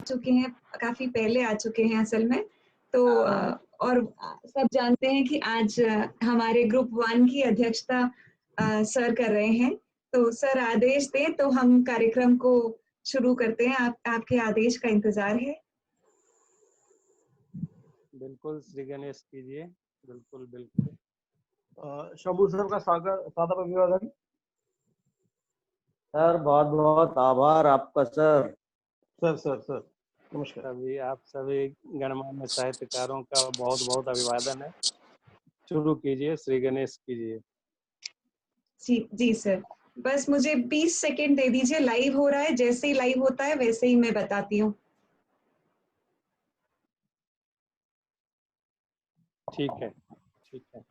चुके हैं, काफ़ी पहले आ चुके हैं असल में। तो और सब जानते हैं कि आज हमारे ग्रुप 1 की अध्यक्षता सर कर रहे हैं। तो सर आदेश दें तो हम कार्यक्रम को शुरू करते हैं। आपके आदेश का इंतज़ार है। बिल्कुल, श्री गणेश कीजिए। बिल्कुल, बिल्कुल। शंभू सर का सादर अभिवादन। सर बहुत बहुत आभार आपका सर। सर नमस्कार। आप सभी गणमान्य साहित्यकारों का बहुत बहुत अभिवादन है। शुरू कीजिए, श्री गणेश कीजिए। जी सर, बस मुझे 20 सेकंड दे दीजिए। लाइव हो रहा है, जैसे ही लाइव होता है वैसे ही मैं बताती हूँ। ठीक है, ठीक है।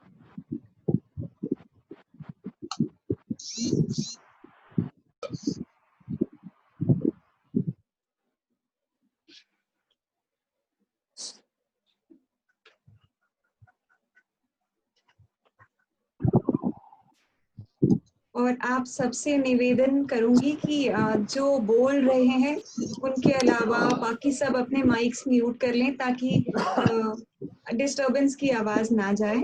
और आप सबसे निवेदन करूंगी कि जो बोल रहे हैं उनके अलावा बाकी सब अपने माइक्स म्यूट कर लें ताकि डिस्टरबेंस की आवाज ना जाए।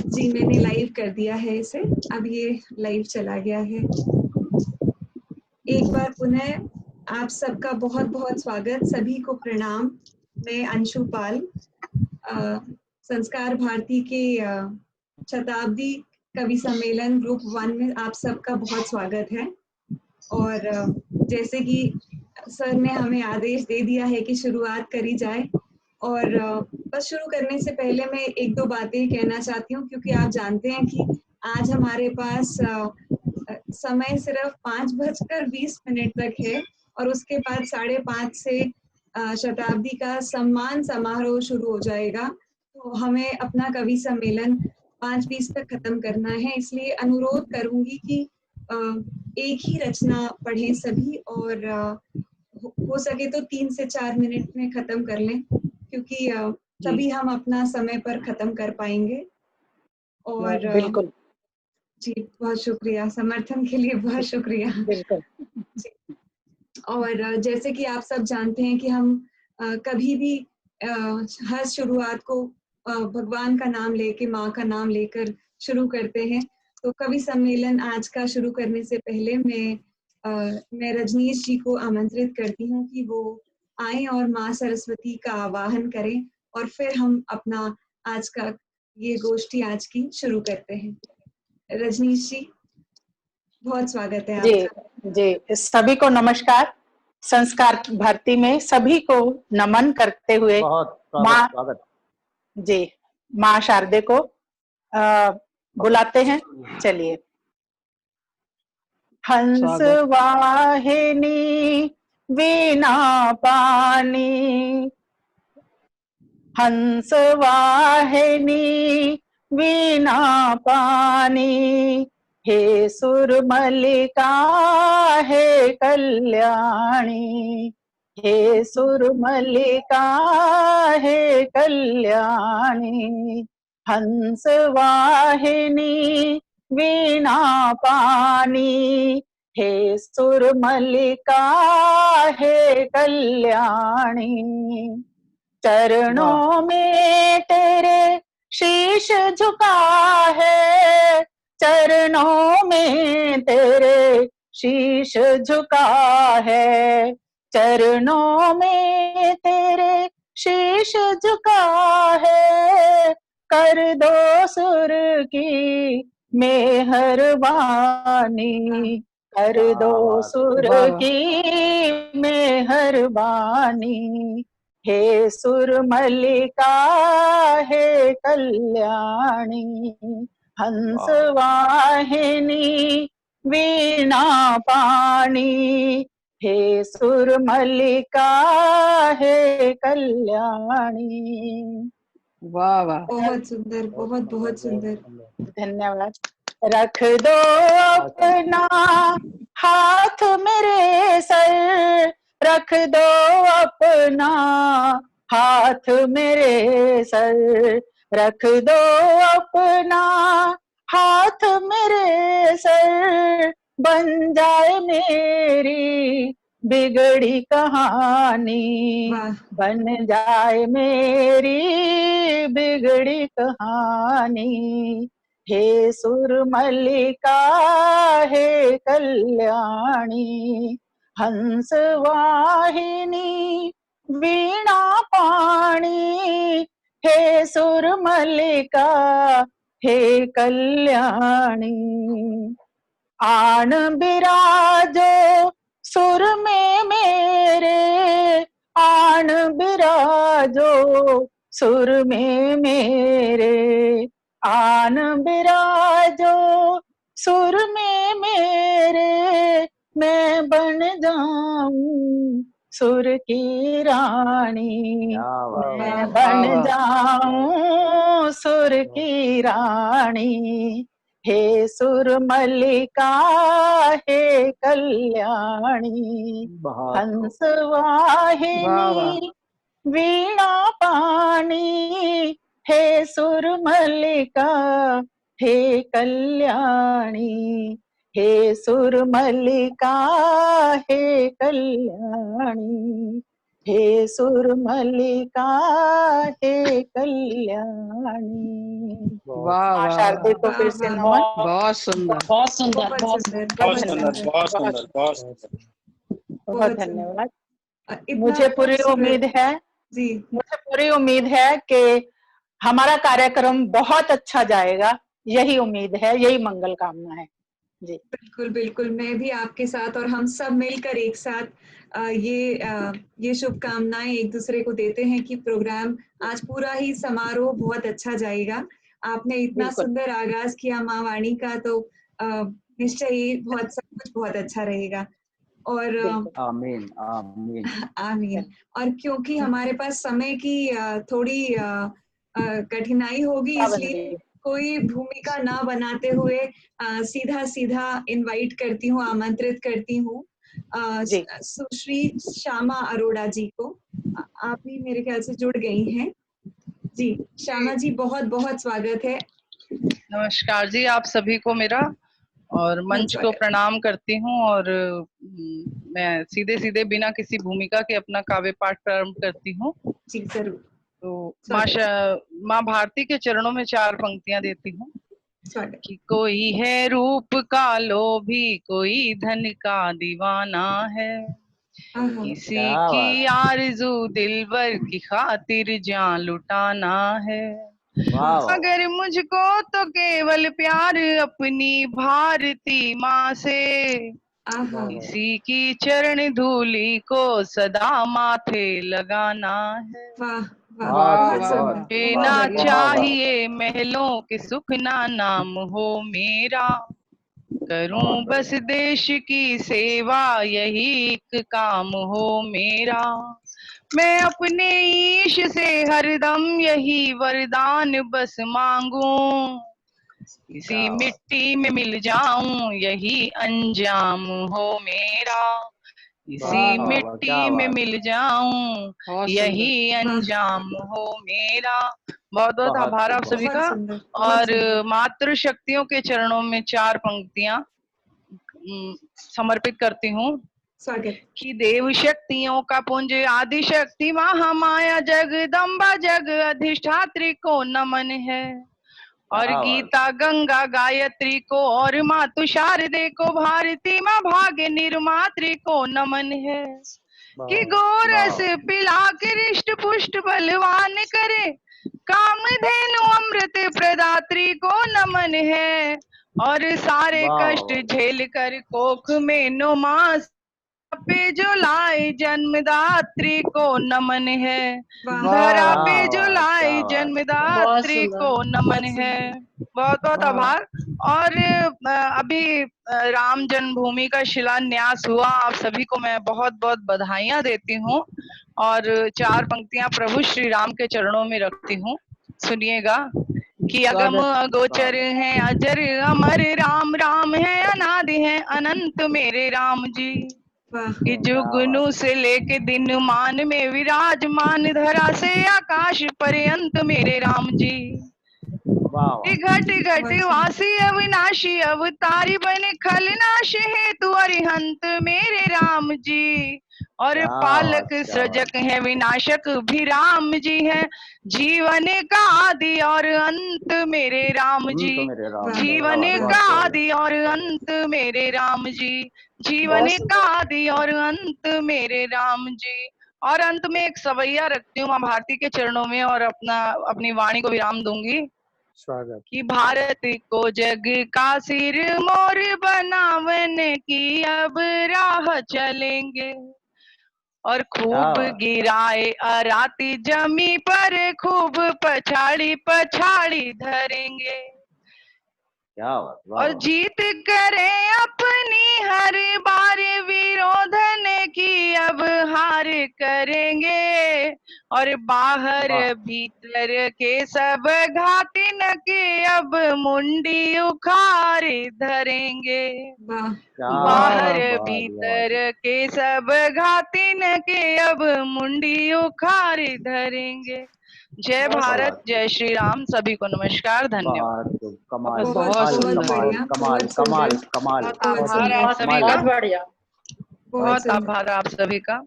जी, मैंने लाइव कर दिया है इसे। अब ये लाइव चला गया है। एक बार पुनः आप सबका बहुत बहुत स्वागत। सभी को प्रणाम। मैं अंशु पाल, संस्कार भारती के शताब्दी कवि सम्मेलन ग्रुप 1 में आप सबका बहुत स्वागत है। और जैसे कि सर ने हमें आदेश दे दिया है कि शुरुआत करी जाए, और बस शुरू करने से पहले मैं एक दो बातें कहना चाहती हूँ, क्योंकि आप जानते हैं कि आज हमारे पास समय सिर्फ 5:20 तक है और उसके बाद 5:30 से शताब्दी का सम्मान समारोह शुरू हो जाएगा। तो हमें अपना कवि सम्मेलन 5:20 तक खत्म करना है, इसलिए अनुरोध करूंगी कि एक ही रचना पढ़ें सभी, और हो सके तो 3 से 4 मिनट में खत्म कर लें, क्योंकि तभी हम अपना समय पर खत्म कर पाएंगे। और बिल्कुल जी, बहुत शुक्रिया, समर्थन के लिए बहुत शुक्रिया। बिल्कुल। और जैसे कि आप सब जानते हैं कि हम कभी भी हर शुरुआत को भगवान का नाम लेके, माँ का नाम लेकर शुरू करते हैं। तो कवि सम्मेलन आज का शुरू करने से पहले मैं रजनीश जी को आमंत्रित करती हूँ कि वो आए और माँ सरस्वती का आवाहन करें, और फिर हम अपना आज का ये गोष्ठी आज की शुरू करते हैं। रजनीश जी, बहुत स्वागत है आपका। जी, सभी को नमस्कार। संस्कार भारती में सभी को नमन करते हुए बहुत स्वागत। जी, माँ शारदे को बुलाते हैं। चलिए। हंस वाहिनी वीणा पानी, हंस वाहिनी वीणा पानी, हे सुरमल्लिका हे कल्याणी, हे सुरमल्लिका हे कल्याणी। हंस वाहिनी वीणा पानी, हे सुरमल्लिका हे कल्याणी। चरणों में तेरे शीश झुका है, चरणों में तेरे शीश झुका है, चरणों में तेरे शीश झुका है। कर दो सुर की मेहरबानी, कर दो सुर की मेहरबानी, हे सुरमल्लिका हे कल्याणी। हंस वाहिनी वीणा पानी, हे सुरमल्लिका हे कल्याणी। वाह वाह, बहुत सुंदर, बहुत बहुत सुंदर। धन्यवाद। रख दो अपना हाथ मेरे सर, रख दो अपना हाथ मेरे सर, रख दो अपना हाथ मेरे सर, बन जाए मेरी बिगड़ी कहानी, वाह, बन जाए मेरी बिगड़ी कहानी। हे सुरमल्लिका हे कल्याणी, हंस वाहिनी वीणा पाणी, हे सुरमल्लिका हे कल्याणी। आन बिराजो सुर में मेरे, आन बिराजो सुर में मेरे, आन बिराजो सुर में मेरे, मैं बन जाऊं सुर की रानी, क्या बात है। मैं बन जाऊं सुर की रानी। हे सुरमल्लिका हे कल्याणी, बहुत हंस वाह, वाहिनी वीणा पाणी, हे सुरमल्लिका हे कल्याणी, हे सुरमल्लिका हे कल्याणी, हे सुरमल्लिका हे कल्याणी। वाह, शारदे को फिर से वाह, नमन। बहुत सुंदर, बहुत सुंदर, बहुत सुंदर, बहुत बहुत सुंदर, सुंदर, बहुत सुंदर, बहुत सुंदर। बहुत बहुत धन्यवाद। इतना मुझे पूरी खूबसूरत। उम्मीद है, जी, मुझे पूरी उम्मीद है कि हमारा कार्यक्रम बहुत अच्छा जाएगा। यही उम्मीद है, यही मंगल कामना है जी। बिल्कुल बिल्कुल, मैं भी आपके साथ और हम सब मिलकर एक साथ ये शुभकामनाएं एक दूसरे को देते हैं कि प्रोग्राम आज पूरा ही समारोह बहुत अच्छा जाएगा। आपने इतना बिल्कुल। सुंदर आगाज किया माँ वाणी का, तो निश्चय ही बहुत सब कुछ बहुत अच्छा रहेगा। और बिल्कुल। आमीन आमीन। आमीन। और क्योंकि हमारे पास समय की थोड़ी कठिनाई होगी, इसलिए पाबंदी। कोई भूमिका ना बनाते हुए सीधा सीधा इनवाइट करती हूँ, आमंत्रित करती हूँ जी। सुश्री श्यामा अरोड़ा जी को। आप भी मेरे ख्याल से जुड़ गई हैं। जी श्यामा जी, बहुत बहुत स्वागत है। नमस्कार जी, आप सभी को मेरा और मंच को प्रणाम करती हूँ। और मैं सीधे सीधे बिना किसी भूमिका के अपना काव्य पाठ प्रारंभ करती हूँ। जी जरूर। तो माँ भारती के चरणों में 4 पंक्तियां देती हूँ। स्वागत। कि कोई है रूप का लोभी, कोई धन का दीवाना है, किसी क्या की आरज़ू दिलबर की खातिर जान लुटाना है। वाह वाह। अगर मुझको तो केवल प्यार अपनी भारती माँ से, आहा, किसी की चरण धूली को सदा माथे लगाना है। वाह वाह, बहुत बहुत वाह, सुंदर, बहुत मुझे बहुत ना बढ़िया। चाहिए महलों के सुख, ना नाम हो मेरा, करूं बस देश की सेवा, यही एक काम हो मेरा। मैं अपने ईश से हरदम यही वरदान बस मांगूं, इसी मिट्टी में मिल जाऊं, यही अंजाम हो मेरा, इसी वाह, मिट्टी क्या में बात। मिल जाऊं, बहुत यही अंजाम हो मेरा। बहुत बहुत बहुत आभार आप सभी बहुत का। सुंदर, बहुत और सुंदर। मातृ शक्तियों के चरणों में 4 पंक्तियां समर्पित करती हूँ। स्वागत। कि देव शक्तियों का पुंज आदि शक्ति महामाया जगदम्बा जग अधिष्ठात्री को नमन है, और क्या बात। गीता गंगा गायत्री को, और मातु शारदे को, भारती माँ भाग्य निर्मात्री को नमन है। कि गोरस पिला के रिष्ट पुष्ट बलवान करे, कामधेनु अमृत प्रदात्री को नमन है, और सारे कष्ट झेल कर कोख में नुमास पे जो लाए जन्मदात्री को नमन है, धरा पे जो लाए जन्मदात्री को नमन है। बहुत बहुत आभार। और अभी राम जन्मभूमि का शिलान्यास हुआ, आप सभी को मैं बहुत बहुत बधाइयां देती हूँ और 4 पंक्तियां प्रभु श्री राम के चरणों में रखती हूँ। सुनिएगा कि अगम अगोचर है अजर अमर राम, राम है अनादि है अनंत मेरे राम जी। वाह कि जुगनू से लेके दिन मान में विराजमान, धरा से आकाश पर्यंत मेरे राम जी। वाह कि घट घट वासी अविनाशी अवतारी बने खलनाश हेतु अरिहंत मेरे राम जी। और क्या पालक बात, क्या सृजक है विनाशक भी राम जी है, जीवन का आदि और अंत मेरे राम तो जी। मेरे राम जी, जीवन क्या बात, का बहुत आदि और अंत मेरे राम जी। जीवन बहुत का आदि और अंत मेरे राम जी। और अंत में एक सवैया रखती हूँ माँ भारती के चरणों में और अपनी वाणी को विराम दूंगी स्वागत। कि भारत को जग का सिर मोर बनावन की अब राह चलेंगे, और खूब क्या गिराए अराती जमी पर खूब पछाड़ी पछाड़ी धरेंगे, क्या बात, वाह और वाह। जीत करें अपनी हर बार विरोधन की अब हार करेंगे, और बाहर वाह। भीतर के सब घातिन के अब मुंडी उखाड़ धरेंगे। वाह क्या बाहर बात, वाह भीतर के सब घातिन के अब मुंडी उखाड़ धरेंगे। जय भारत, जय श्री राम, सभी को नमस्कार, धन्यवाद। बहुत कमाल, बहुत बहुत कमाल, सुंदर, कमाल, बढ़िया, कमाल, बहुत कमाल, सुंदर, कमाल, बहुत बहुत आभार सुंदर, आप सभी कमाल, का, बहुत बढ़िया। बहुत बहुत सुंदर, आभार आप सभी का।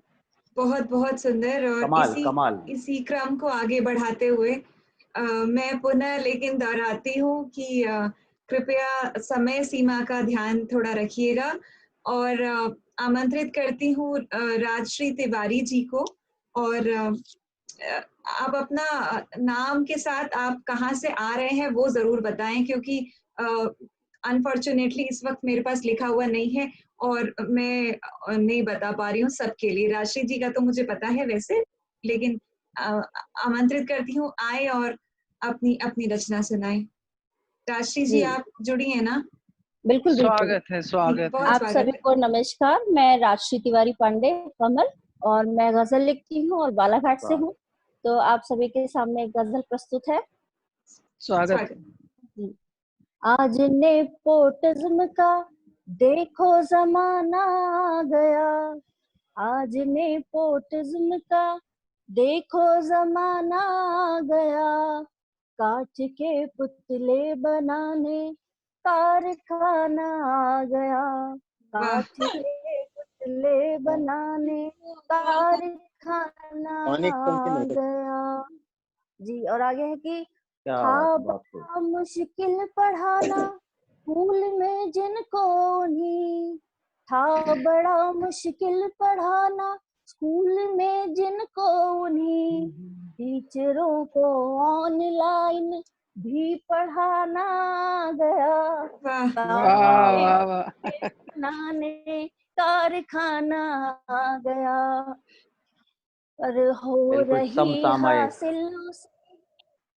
बहुत सुंदर। और कमाल, कमाल। इसी क्रम को आगे बढ़ाते हुए मैं पुनः लेकिन दोहराती हूँ कि कृपया समय सीमा का ध्यान थोड़ा रखिएगा, और आमंत्रित करती हूँ राजश्री तिवारी जी को। और आप अपना नाम के साथ आप कहाँ से आ रहे हैं वो जरूर बताएं, क्योंकि अनफॉर्चुनेटली इस वक्त मेरे पास लिखा हुआ नहीं है और मैं नहीं बता पा रही हूँ सबके लिए। राशि जी का तो मुझे पता है वैसे, लेकिन आमंत्रित करती हूँ आए और अपनी अपनी रचना सुनाएं। राशि जी आप जुड़ी हैं ना? बिल्कुल बिल्कुल। स्वागत है, स्वागत है। बहुत आप स्वागत सभी है। को नमस्कार। मैं राजश्री तिवारी पांडे कमल, और मैं गजल लिखती हूँ और बालाघाट से हूँ। तो आप सभी के सामने एक गजल प्रस्तुत है। स्वागत। आज नेपोटिज्म का देखो जमाना आ गया, आज नेपोटिज्म का देखो जमाना आ गया, कांच के पुतले बनाने कारखाना आ गया, कांच के पुतले बनाने कारखाना आ गया जी। और आगे है कि क्या था बात, बड़ा मुश्किल पढ़ाना स्कूल में जिनको नहीं, था बड़ा मुश्किल पढ़ाना स्कूल में जिनको नहीं, टीचरों को ऑनलाइन भी पढ़ाना आ गया, बनाने कारखाना आ गया, पर हो रही हासिल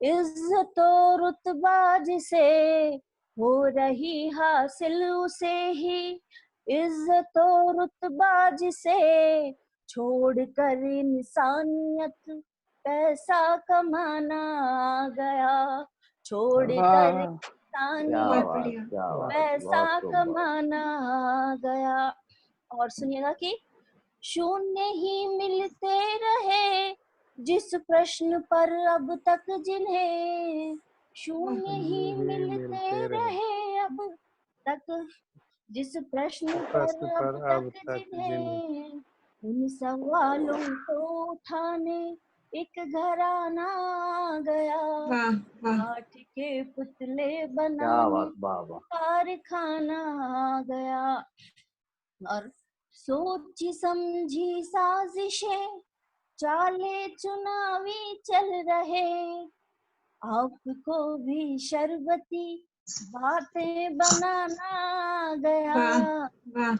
इज्जत और रुतबा जिसे, हो रही हासिल उसे ही इज्जत और रुतबा जिसे, छोड़कर इंसानियत पैसा कमाना आ गया, छोड़कर इंसानियत पैसा कमाना आ गया। और सुनिएगा कि शून्य ही मिलते रहे जिस प्रश्न पर अब तक जिन्हें, शून्य ही मिलते रहे अब तक जिस प्रश्न पर अब तक जिन्हें, उन सवालों को उठाने एक घराना आ गया, काठ के पुतले बनाने कारखाना आ गया, और सोची समझी साजिशें चाले चुनावी चल रहे, आपको भी शरबती बातें बनाना आ गया,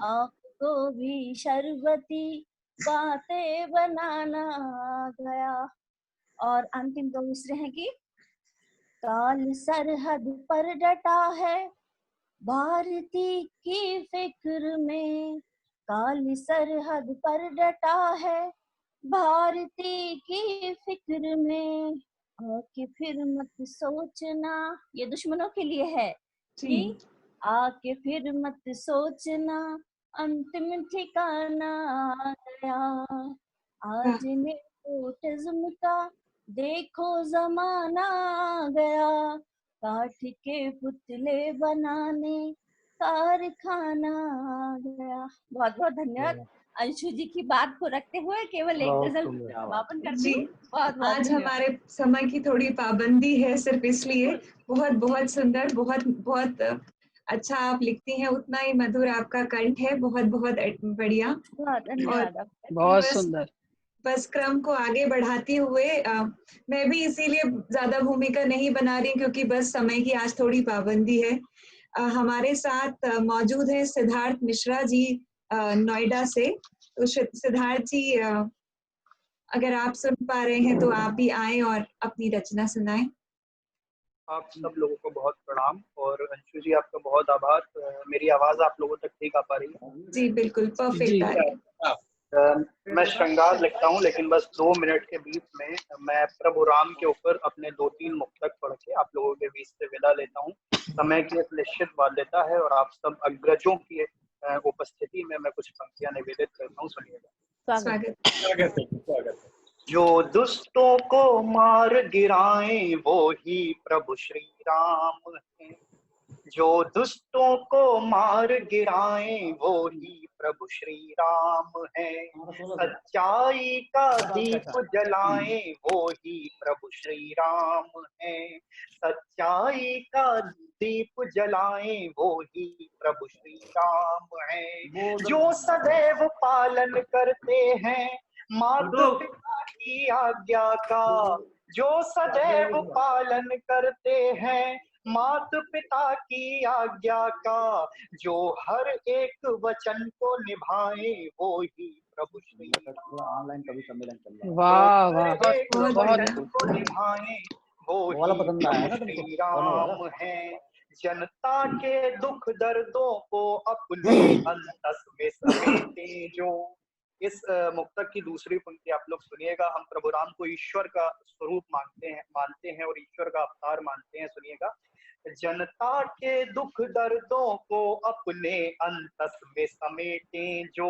आपको भी शरबती बातें बनाना आ गया। और अंतिम दो मिसरे हैं कि काल सरहद पर डटा है भारती की फिक्र में, काली सरहद पर डटा है भारती की फिक्र में, आके फिर मत सोचना, ये दुश्मनों के लिए है जी कि आके फिर मत सोचना, अंतिम ठिकाना आ गया। आज नेपोटिज्म का देखो जमाना आ गया, काठ के पुतले बनाने कारखाना आ गया। बहुत बहुत धन्यवाद। अंशु जी की बात को रखते हुए केवल एक बहुत गजल सुंदर। समापन करती जी हूँ। बहुत बहुत आज धन्यवाद। हमारे समय की थोड़ी पाबंदी है, सिर्फ इसलिए। बहुत बहुत सुंदर, बहुत बहुत अच्छा आप लिखती हैं, उतना ही मधुर आपका कंठ है। बहुत बहुत बढ़िया। बहुत धन्यवाद आपका। बहुत बस- सुंदर। बस क्रम को आगे बढ़ाते हुए मैं भी इसीलिए ज्यादा भूमिका नहीं बना रही क्योंकि बस समय की आज थोड़ी पाबंदी है। हमारे साथ मौजूद है सिद्धार्थ मिश्रा जी नोएडा से। तो सिद्धार्थ जी अगर आप सुन पा रहे हैं तो आप भी आए और अपनी रचना सुनाएं। आप सब लोगों को बहुत प्रणाम और अंशु जी आपका बहुत आभार। मेरी आवाज आप लोगों तक ठीक आ पा रही है? जी बिल्कुल परफेक्ट आ रही है। मैं श्रृंगार लिखता हूँ, लेकिन बस 2 मिनट के बीच में मैं प्रभु राम के ऊपर अपने 2-3 मुक्तक पढ़ के आप लोगों के बीच से विदा लेता हूँ। समय की एक निश्चित बाध्यता है और आप सब अग्रजों की उपस्थिति में मैं कुछ पंक्तियां निवेदित करता हूँ, सुनिएगा। स्वागत। जो दुष्टों को मार गिराएं वो ही प्रभु श्री राम है। जो दुष्टों को मार गिराएं वो ही प्रभु श्री राम है। सच्चाई का दीप जलाएं वो ही प्रभु श्री राम है। सच्चाई का दीप जलाएं वो ही प्रभु श्री राम है। जो सदैव पालन करते हैं माता पिता की आज्ञा का, जो सदैव पालन करते हैं माता पिता की आज्ञा का, जो हर एक वचन को निभाए वो ही प्रभु श्री ऑनलाइन कभी सम्मेलन चल रहा है। वाह वाह, हर एक बहुत वचन को निभाए वो वाला ही पसंद आया ना प्रभु तुमको? श्री राम है। जनता के दुख दर्दों को अपने अंतस में समेटे जो। इस मुक्तक की दूसरी पंक्ति आप लोग सुनिएगा। हम प्रभु राम को ईश्वर का स्वरूप मानते हैं और ईश्वर का अवतार मानते हैं, सुनिएगा। जनता के दुख दर्दों को अपने अंतस में समेटे जो।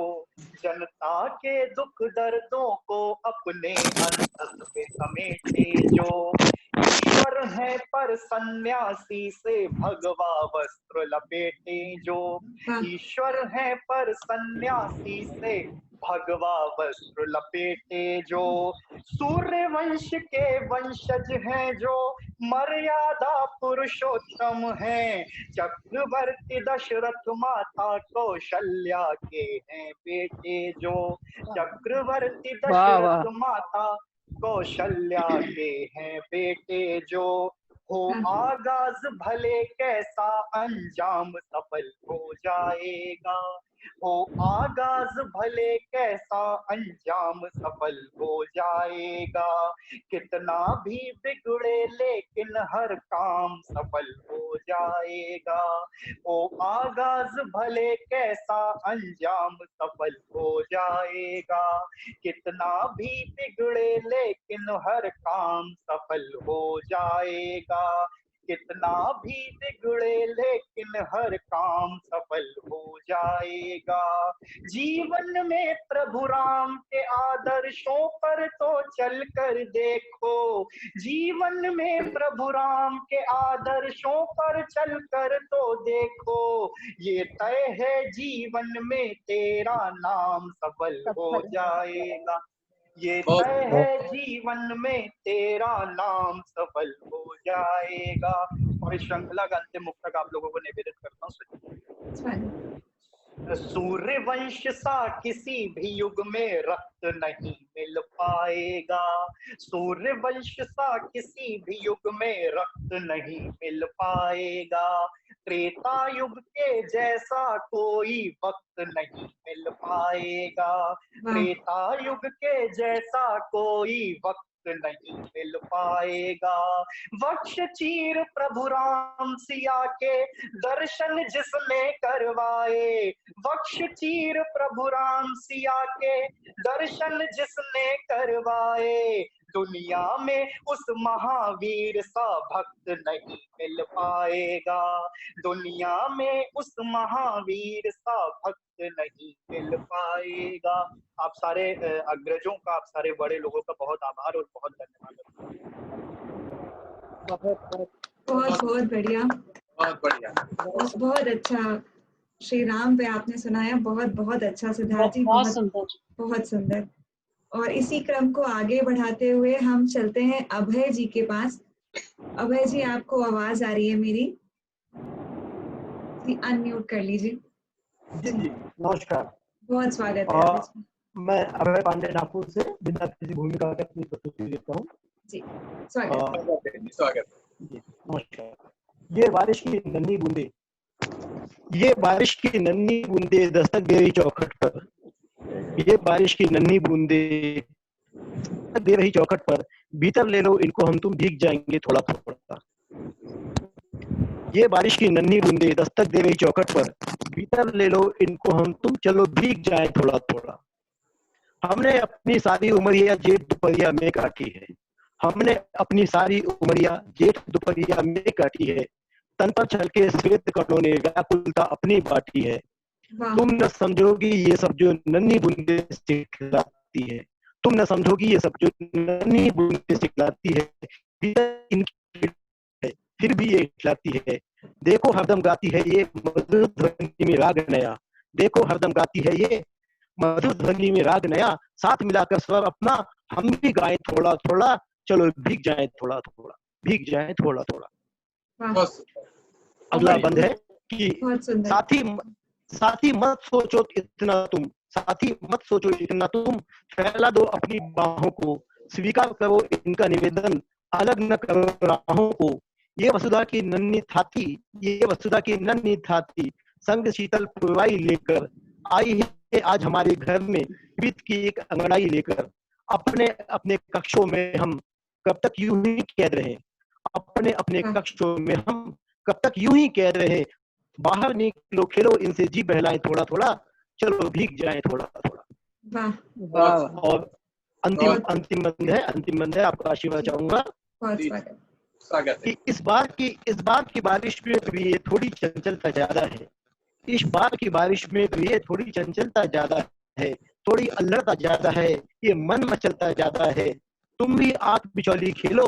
जनता के दुख दर्दों को अपने अंतस में समेटे जो। ईश्वर है पर सन्यासी से भगवा वस्त्र लपेटे जो। ईश्वर है पर सन्यासी से भगवा वस्त्र लपेटे जो। सूर्य वंश के वंशज हैं जो मर्यादा पुरुषोत्तम है। चक्रवर्ती दशरथ माता कौशल्या के हैं बेटे जो। चक्रवर्ती दशरथ माता कौशल्या के हैं बेटे जो। हो आगाज भले कैसा अंजाम सफल हो जाएगा। हो आगाज भले कैसा अंजाम सफल हो जाएगा। कितना भी बिगड़े लेकिन हर काम सफल हो जाएगा। हो आगाज भले कैसा अंजाम सफल हो जाएगा। कितना भी बिगड़े लेकिन हर काम सफल हो जाएगा। कितना भी बिगड़े लेकिन हर काम सफल हो जाएगा। जीवन में प्रभु राम के आदर्शों पर तो चल कर देखो। जीवन में प्रभु राम के आदर्शों पर चल कर तो देखो। ये तय है जीवन में तेरा नाम सफल हो जाएगा। ये तय है जीवन में तेरा नाम सफल हो जाएगा। और इस श्रृंखला का अंतिम मुक्तक आप लोगों को निवेदित करता हूँ। सूर्य वंश सा किसी भी युग में रक्त नहीं मिल पाएगा। सूर्य वंश सा किसी भी युग में रक्त नहीं मिल पाएगा। त्रेता युग के जैसा कोई वक्त नहीं मिल पाएगा। त्रेता युग के जैसा कोई वक्त नहीं मिल पाएगा। वक्ष चीर प्रभु राम सिया के दर्शन जिसने करवाए। वक्ष चीर प्रभु राम सिया के दर्शन जिसने करवाए। दुनिया में उस महावीर सा भक्त नहीं मिल पाएगा, दुनिया में उस महावीर सा भक्त नहीं मिल पाएगा। आप सारे अग्रजों का, आप सारे बड़े लोगों का बहुत आभार और बहुत धन्यवाद। बहुत बहुत बढ़िया, बहुत अच्छा। श्री राम पे आपने सुनाया, बहुत बहुत अच्छा सिद्धार्थ जी, बहुत सुंदर, बहुत सुंदर। और इसी क्रम को आगे बढ़ाते हुए हम चलते हैं अभय जी के पास। अभय जी, आपको आवाज आ रही है मेरी? जी, अनम्यूट कर लीजिए। जी नमस्कार, बहुत स्वागत है अभय जी। मैं अभय पांडे नागपुर से बिना किसी भूमिका के अपनी प्रस्तुति देता हूँ। जी स्वागत। जी नमस्कार। ये बारिश की नन्ही बूंदे, ये बारिश की नन्ही बूंदे दस्तक दे रही चौखट पर, ये बारिश की नन्ही बूंदे दस्तक दे रही चौखट पर, भीतर ले लो इनको हम तुम भीग जाएंगे थोड़ा थोड़ा। ये बारिश की नन्ही बूंदे दस्तक दे रही चौखट पर, भीतर ले लो इनको हम तुम चलो भीग जाए थोड़ा थोड़ा। हमने अपनी सारी उमरिया जेठ दोपहरिया में काटी है, हमने अपनी सारी उमरिया जेठ दोपहरिया में काटी है, तन पर छलके श्वेत कणों ने व्याकुलता अपनी बाटी है। तुम न समझोगी ये सब जो नन्ही बूंदे सिखलाती है, तुम न समझोगी ये सब जो नन्ही बूंदे सिखलाती है, फिर भी ये खिलाती है। देखो हरदम गाती है ये मधुर ध्वनि में राग नया, देखो हरदम गाती है ये मधुर ध्वनि में राग नया, साथ मिलाकर स्वर अपना हम भी गाएं थोड़ा थोड़ा, चलो भीग जाएं थोड़ा थोड़ा, भीग जाएं थोड़ा थोड़ा। अगला बंद है कि साथी मत सोचो इतना तुम, साथी मत सोचो इतना तुम, फैला दो अपनी बाहों को, स्वीकार करो इनका निवेदन, अलग न करो राहों को। ये वसुधा की नन्ही थाती, ये वसुधा की नन्ही थाती, संग शीतल पुरवाई लेकर आई है आज हमारे घर में, प्रीत की एक अंगड़ाई लेकर। अपने अपने कक्षों में हम कब तक यूं ही कैद रहे, अपने अपने कक्षों में हम कब तक यूं ही कैद रहे, बाहर निकलो खेलो इनसे जी बहलाए थोड़ा थोड़ा, चलो भीग जाए थोड़ा थोड़ा। और अंतिम बंद है, आपका आशीर्वाद चाहूंगा कि इस बार की बारिश में भी ये थोड़ी चंचलता ज्यादा है, इस बार की बारिश में भी ये थोड़ी चंचलता ज्यादा है, थोड़ी अल्लड़ता ज्यादा है, ये मन मचलता ज्यादा है। तुम भी आंख मिचौली खेलो,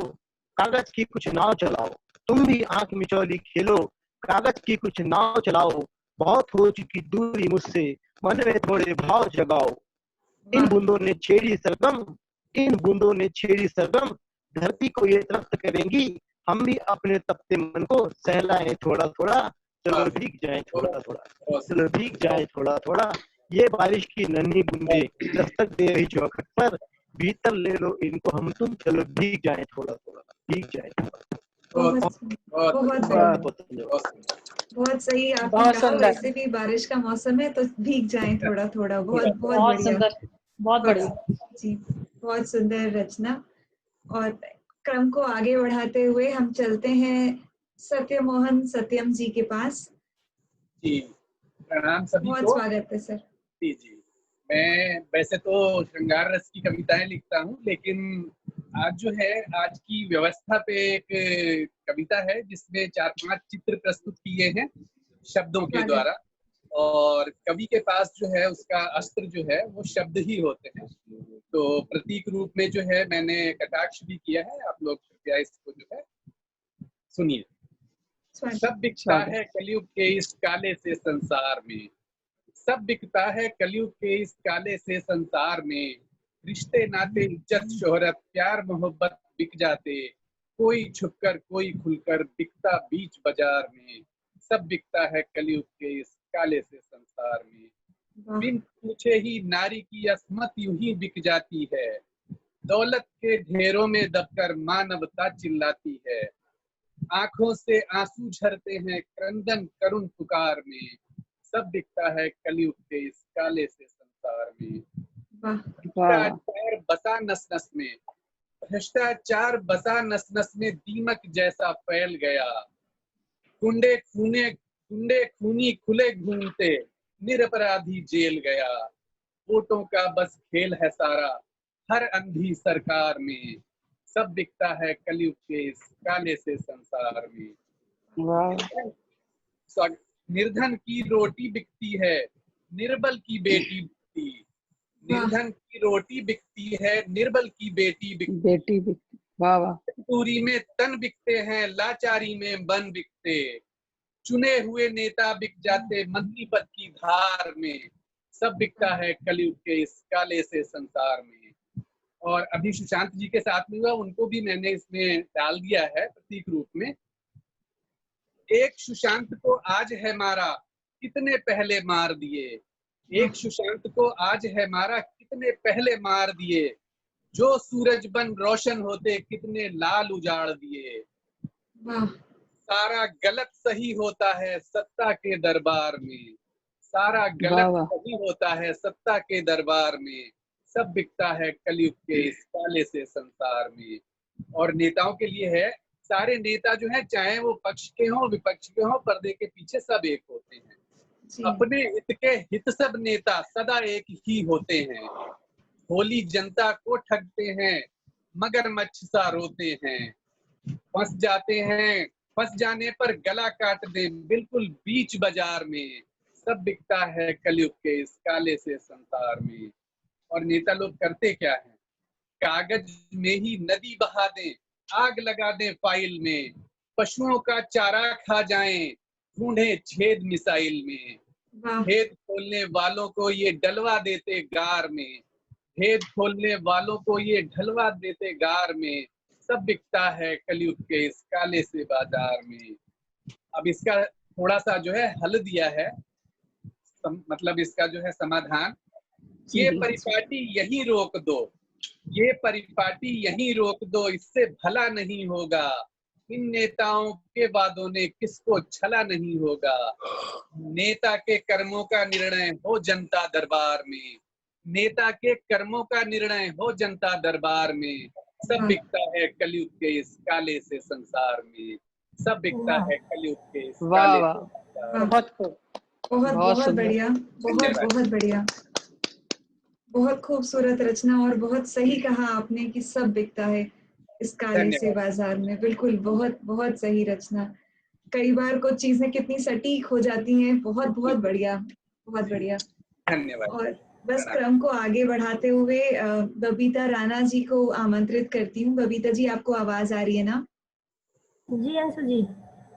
कागज की कुछ नाव चलाओ, तुम भी आंख मिचौली खेलो, कागज की कुछ नाव चलाओ, बहुत हो चुकी दूरी मुझसे, मन में थोड़े भाव जगाओ। इन बूंदों ने छेड़ी सरगम, इन बूंदों ने छेड़ी सरगम, धरती को ये तृप्त करेंगी, हम भी अपने तपते मन को सहलाएं थोड़ा थोड़ा, चलो भीग जाए थोड़ा थोड़ा, चलो भीग जाए थोड़ा थोड़ा। ये बारिश की नन्ही बूंदे दस्तक दे रही चौखट पर, भीतर ले लो इनको हम तुम, चलो भीग जाए थोड़ा थोड़ा, भीग जाए थोड़ा। बहुत सही आपने कहा। वैसे भी बारिश का मौसम है तो भीग जाएं थोड़ा थोड़ा। बहुत बढ़िया, बहुत बढ़िया जी, बहुत सुंदर रचना। और क्रम को आगे बढ़ाते हुए हम चलते हैं सत्यमोहन सत्यम जी के पास। जी प्रणाम सभी को। बहुत स्वागत है सर। जी मैं वैसे तो श्रृंगार रस की कविताएं लिखता हूँ, लेकिन आज जो है आज की व्यवस्था पे एक कविता है जिसमें 4-5 चित्र प्रस्तुत किए हैं शब्दों के द्वारा, और कवि के पास जो है उसका अस्त्र जो है वो शब्द ही होते हैं। तो प्रतीक रूप में जो है मैंने कटाक्ष भी किया है, आप लोग कृपया इसको जो है सुनिए। सब बिकता है कलयुग के इस काले से संसार में, सब बिकता है कलयुग के इस काले से संसार में, रिश्ते नाते इज्जत शोहरत प्यार मोहब्बत बिक जाते, कोई छुपकर कोई खुलकर बिकता बीच बाजार में, सब बिकता है कलयुग के इस काले से संसार में। बिन पूछे ही नारी की अस्मत यूं ही बिक जाती है, दौलत के ढेरों में दबकर मानवता चिल्लाती है, आंखों से आंसू झरते हैं क्रंदन करुण पुकार में, सब बिकता है कलयुग के इस काले से संसार में। भ्रष्टाचार बसा नस नस में, भ्रष्टाचार बसा नस नस में दीमक जैसा फैल गया, कुंडे खूनी खुले घूमते निरपराधी जेल गया, वोटों का बस खेल है सारा हर अंधी सरकार में, सब बिकता है कलयुग के इस काले से संसार में। निर्धन की रोटी बिकती है, निर्बल की बेटी बिकती। निर्धन की रोटी बिकती है, निर्बल की बेटी बिकती। वाह वाह। दूरी में तन बिकते हैं, लाचारी में बन बिकते। चुने हुए नेता बिक जाते मंत्री पद की धार में। सब बिकता है कलयुग के इस काले से संसार में। और अभी सुशांत जी के साथ में हुआ, उनको भी मैंने इसमें डाल दिया है प्रतीक रूप में। एक सुशांत को आज है मारा, कितने पहले मार दिए। एक सुशांत को आज है मारा, कितने पहले मार दिए। जो सूरज बन रोशन होते, कितने लाल उजाड़ दिए। सारा गलत सही होता है सत्ता के दरबार में। सारा गलत सही होता है सत्ता के दरबार में। सब बिकता है कलयुग के इस काले से संसार में। और नेताओं के लिए है, सारे नेता जो हैं, चाहे वो पक्ष के हों विपक्ष के हों, पर्दे के पीछे सब एक होते हैं। अपने हित के हित सब नेता सदा एक ही होते हैं। भोली जनता को ठगते हैं, मगरमच्छ सा रोते हैं। फंस जाते हैं, फंस जाने पर गला काट दे बिल्कुल बीच बाजार में। सब बिकता है कलयुग के इस काले से संसार में। और नेता लोग करते क्या है? कागज में ही नदी बहा दें, आग लगा दें फाइल में। पशुओं का चारा खा जाएं, ढूंढे छेद मिसाइल में। भेद खोलने वालों को ये डलवा देते गार में। भेद खोलने वालों को ये ढलवा देते गार में। सब बिकता है कलयुग के इस काले से बाजार में। अब इसका थोड़ा सा जो है हल दिया है, मतलब इसका जो है समाधान। ये परिपाटी यही रोक दो, ये परिपाटी यहीं रोक दो, इससे भला नहीं होगा। इन नेताओं के वादों ने किसको छला नहीं होगा। नेता के कर्मों का निर्णय हो जनता दरबार में। नेता के कर्मों का निर्णय हो जनता दरबार में। सब बिकता है कलयुग के इस काले से संसार में। सब बिकता है कलयुग के इस काले से संसार में। बहुत बहुत बढ़िया, बहुत बढ़िया, बहुत खूबसूरत रचना। और बहुत सही कहा आपने कि सब बिकता है इस काले से बाजार में। बिल्कुल, बहुत बहुत सही रचना। कई बार कुछ चीजें कितनी सटीक हो जाती हैं। बहुत बहुत बढ़िया, बहुत बढ़िया। धन्यवाद। और बस क्रम को आगे बढ़ाते हुए बबीता राणा जी को आमंत्रित करती हूँ। बबीता जी, आपको आवाज आ रही है ना? जी अंशु जी।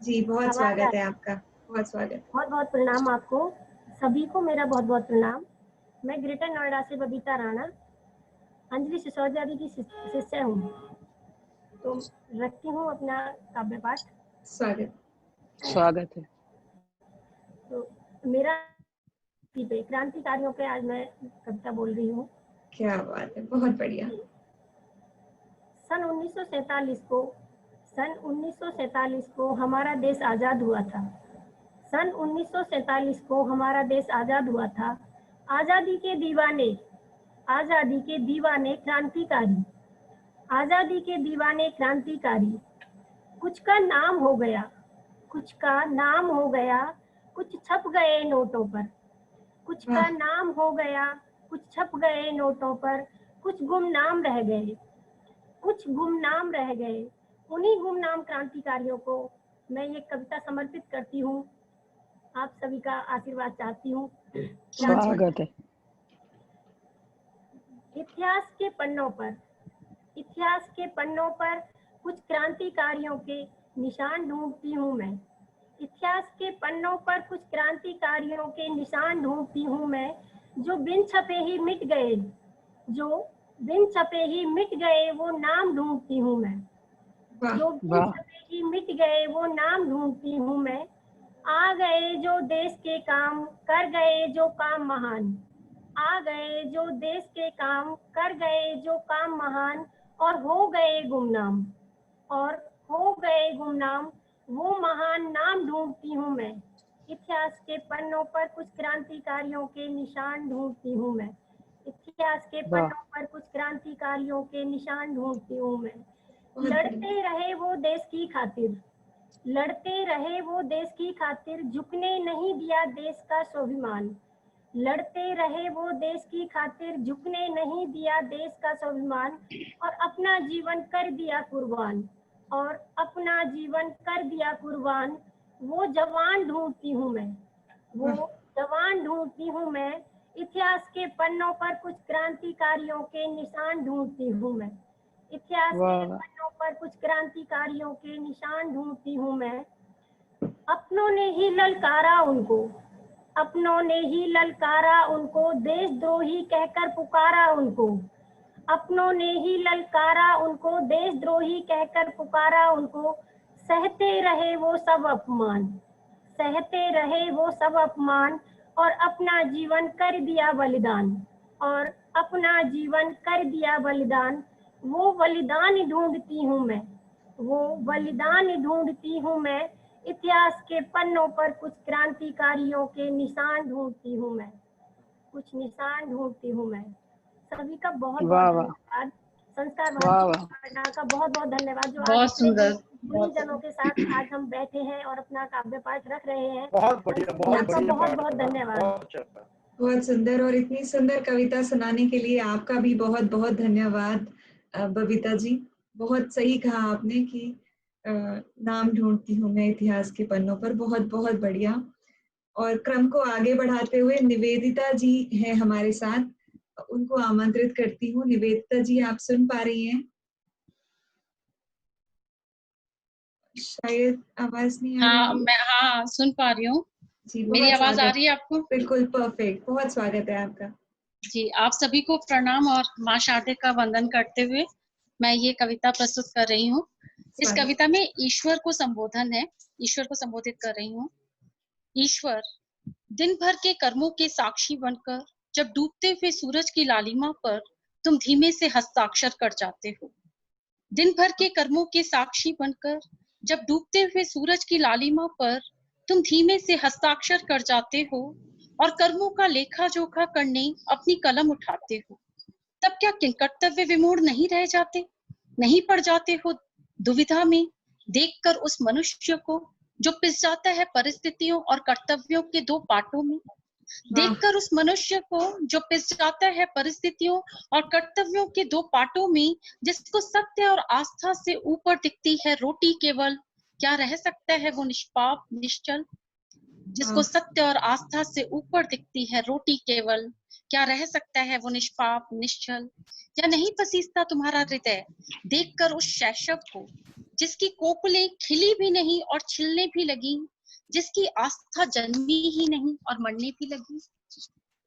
जी, बहुत स्वागत है आपका, बहुत स्वागत। बहुत बहुत प्रणाम आपको सभी को, मेरा बहुत बहुत प्रणाम। मैं ग्रेटर नोएडा से बबीता राणा, अंजलि सिसोदिया जी की शिष्य हूँ। तो रखती हूँ अपना काव्य पाठ। स्वागत है। तो मेरा पे क्रांतिकारियों पे आज मैं कविता बोल रही हूँ। क्या बात है, बहुत बढ़िया। सन 1947 को हमारा देश आजाद हुआ था। सन 1947 को हमारा देश आजाद हुआ था। आजादी के दीवाने क्रांतिकारी, आजादी के दीवाने क्रांतिकारी। कुछ का नाम हो गया, कुछ का नाम हो गया, कुछ छप गए नोटों पर। कुछ का नाम हो गया, कुछ छप गए नोटों पर। कुछ गुमनाम रह गए, कुछ गुमनाम रह गए। उन्हीं गुमनाम क्रांतिकारियों को मैं ये कविता समर्पित करती हूँ। आप सभी का आशीर्वाद चाहती हूँ। स्वागत है। इतिहास के पन्नों पर कुछ क्रांतिकारियों के निशान ढूंढती हूँ मैं। इतिहास के पन्नों पर कुछ क्रांतिकारियों के निशान ढूंढती हूँ मैं। जो बिन छपे ही मिट गए, जो बिन छपे ही मिट गए, वो नाम ढूंढती हूँ मैं। जो बिन छपे ही मिट गए, वो नाम ढूंढती हूँ मैं। आ गए जो देश के काम, कर गए जो काम महान। आ गए जो देश के काम, कर गए जो काम महान। और हो गए गुमनाम, और हो गए गुमनाम, वो महान नाम ढूंढती हूँ मैं। इतिहास के पन्नों पर कुछ क्रांतिकारियों के निशान ढूंढती हूँ मैं। इतिहास के पन्नों पर कुछ क्रांतिकारियों के निशान ढूंढती हूँ मैं। लड़ते रहे वो देश की खातिर, लड़ते रहे वो देश की खातिर। झुकने नहीं दिया देश का स्वाभिमान, लड़ते रहे वो देश की खातिर, झुकने नहीं दिया देश का स्वाभिमान, और अपना जीवन कर दिया कुर्बान, और अपना जीवन कर दिया कुर्बान। वो जवान ढूंढती हूँ मैं, वो जवान ढूंढती हूँ मैं, इतिहास के पन्नों पर कुछ क्रांतिकारियों के निशान ढूंढती हूँ मैं, इतिहास के पन्नों पर कुछ क्रांतिकारियों के निशान ढूंढती हूँ मैं। अपनों ने ही ललकारा उनको, अपनों ने ही ललकारा उनको, देशद्रोही कहकर पुकारा उनको, अपनों ने ही ललकारा उनको, देशद्रोही कहकर पुकारा उनको। सहते रहे वो सब अपमान, सहते रहे वो सब अपमान, और अपना जीवन कर दिया बलिदान, और अपना जीवन कर दिया बलिदान। वो बलिदान ढूंढती हूँ मैं, वो बलिदान ढूंढती हूँ मैं, इतिहास के पन्नों पर कुछ क्रांतिकारियों के निशान ढूंढती हूँ मैं, कुछ निशान ढूंढती हूँ मैं। सभी का बहुत बहुत धन्यवाद। संस्कार भारती का बहुत बहुत धन्यवाद, जो बहुत सुंदर, गुणी जनों के साथ आज हम बैठे हैं और अपना काव्य पाठ रख रहे हैं। बहुत बढ़िया, बहुत बढ़िया, बहुत बहुत धन्यवाद। बहुत सुंदर, और इतनी सुंदर कविता सुनाने के लिए आपका भी बहुत बहुत धन्यवाद बबीता जी। बहुत सही कहा आपने कि नाम ढूंढती हूँ मैं इतिहास के पन्नों पर, बहुत बहुत बढ़िया। और क्रम को आगे बढ़ाते हुए निवेदिता जी हैं हमारे साथ, उनको आमंत्रित करती हूँ। निवेदिता जी, आप सुन पा रही हैं? शायद आवाज नहीं आ रही है। हाँ सुन पा रही हूँ। मेरी आवाज आ रही है आपको? बिल्कुल परफेक्ट, बहुत स्वागत है आपका जी। आप सभी को प्रणाम और माँ शारदे का वंदन करते हुए मैं ये कविता प्रस्तुत कर रही हूँ। इस कविता में ईश्वर को संबोधन है, ईश्वर को संबोधित कर रही हूँ। ईश्वर, दिन भर के कर्मों के साक्षी बनकर जब डूबते हुए सूरज की लालिमा पर तुम धीमे से हस्ताक्षर कर जाते हो। दिन भर के कर्मों के साक्षी बनकर जब डूबते हुए सूरज की लालिमा पर तुम धीमे से हस्ताक्षर कर जाते हो और कर्मों का लेखा जोखा करने अपनी कलम उठाते हो, तब क्या कर्तव्य विमूढ़ नहीं रह जाते, नहीं पड़ जाते हो दुविधा में देखकर उस मनुष्य को जो पिस जाता है परिस्थितियों और कर्तव्यों के दो पाटों में, देखकर उस मनुष्य को जो पिस जाता है परिस्थितियों और कर्तव्यों के दो पाटों में, जिसको सत्य और आस्था से ऊपर दिखती है रोटी केवल, क्या रह सकता है वो निष्पाप निश्चल। जिसको सत्य और आस्था से ऊपर दिखती है रोटी केवल, क्या रह सकता है वो निष्पाप निश्चल। या नहीं पसीजता तुम्हारा हृदय देखकर उस शैशव को, जिसकी कोपलें खिली भी नहीं और छिलने भी लगी, जिसकी आस्था जन्मी ही नहीं और मरने भी लगी,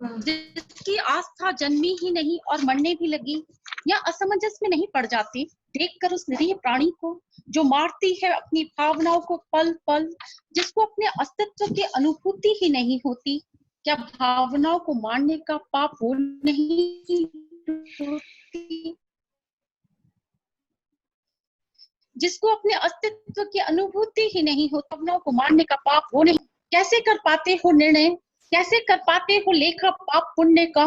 जिसकी आस्था जन्मी ही नहीं और मरने भी लगी। या असमंजस में नहीं पड़ जाती देखकर उस निरीह प्राणी को जो मारती है अपनी भावनाओं को पल पल, जिसको अपने अस्तित्व की अनुभूति ही नहीं होती, क्या भावनाओं को मारने का पाप वो नहीं होती, जिसको अपने अस्तित्व की अनुभूति ही नहीं होती, भावनाओं को मारने का पाप वो नहीं। कैसे कर पाते हो निर्णय, कैसे कर पाते हो लेखा पाप पुण्य का,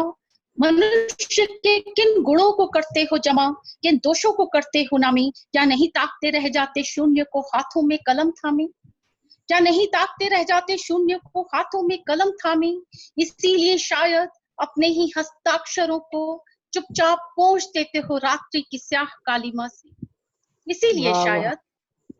मनुष्य के किन गुणों को करते हो जमा, किन दोषों को करते हो नामी। क्या नहीं ताकते रह जाते शून्य को हाथों में कलम थामे, क्या नहीं ताकते रह जाते शून्य को हाथों में कलम थामे। इसीलिए शायद अपने ही हस्ताक्षरों को चुपचाप पोंछ देते हो रात्रि की स्याह कालिमा से। इसीलिए शायद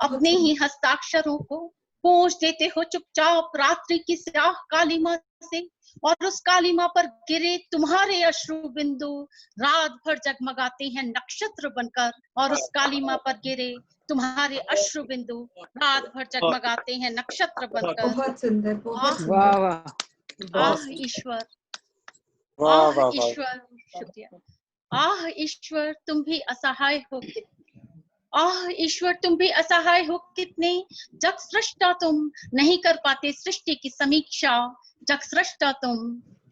अपने ही हस्ताक्षरों को पोंछ देते हो चुपचाप रात्रि की स्याह कालिमा से, और उस कालिमा पर गिरे तुम्हारे अश्रु बिंदु रात भर जगमगाते हैं नक्षत्र बनकर, और उस कालिमा पर गिरे तुम्हारे अश्रु बिंदु रात भर जगमगाते हैं नक्षत्र बनकर। बहुत सुंदर, बहुत सुंदर। आह ईश्वर, आह ईश्वर, शुक्रिया। आह ईश्वर तुम भी असहाय हो, आह ईश्वर तुम भी असहाय हो कितने, जग सृष्टा तुम नहीं कर पाते सृष्टि की समीक्षा, जग सृष्टा तुम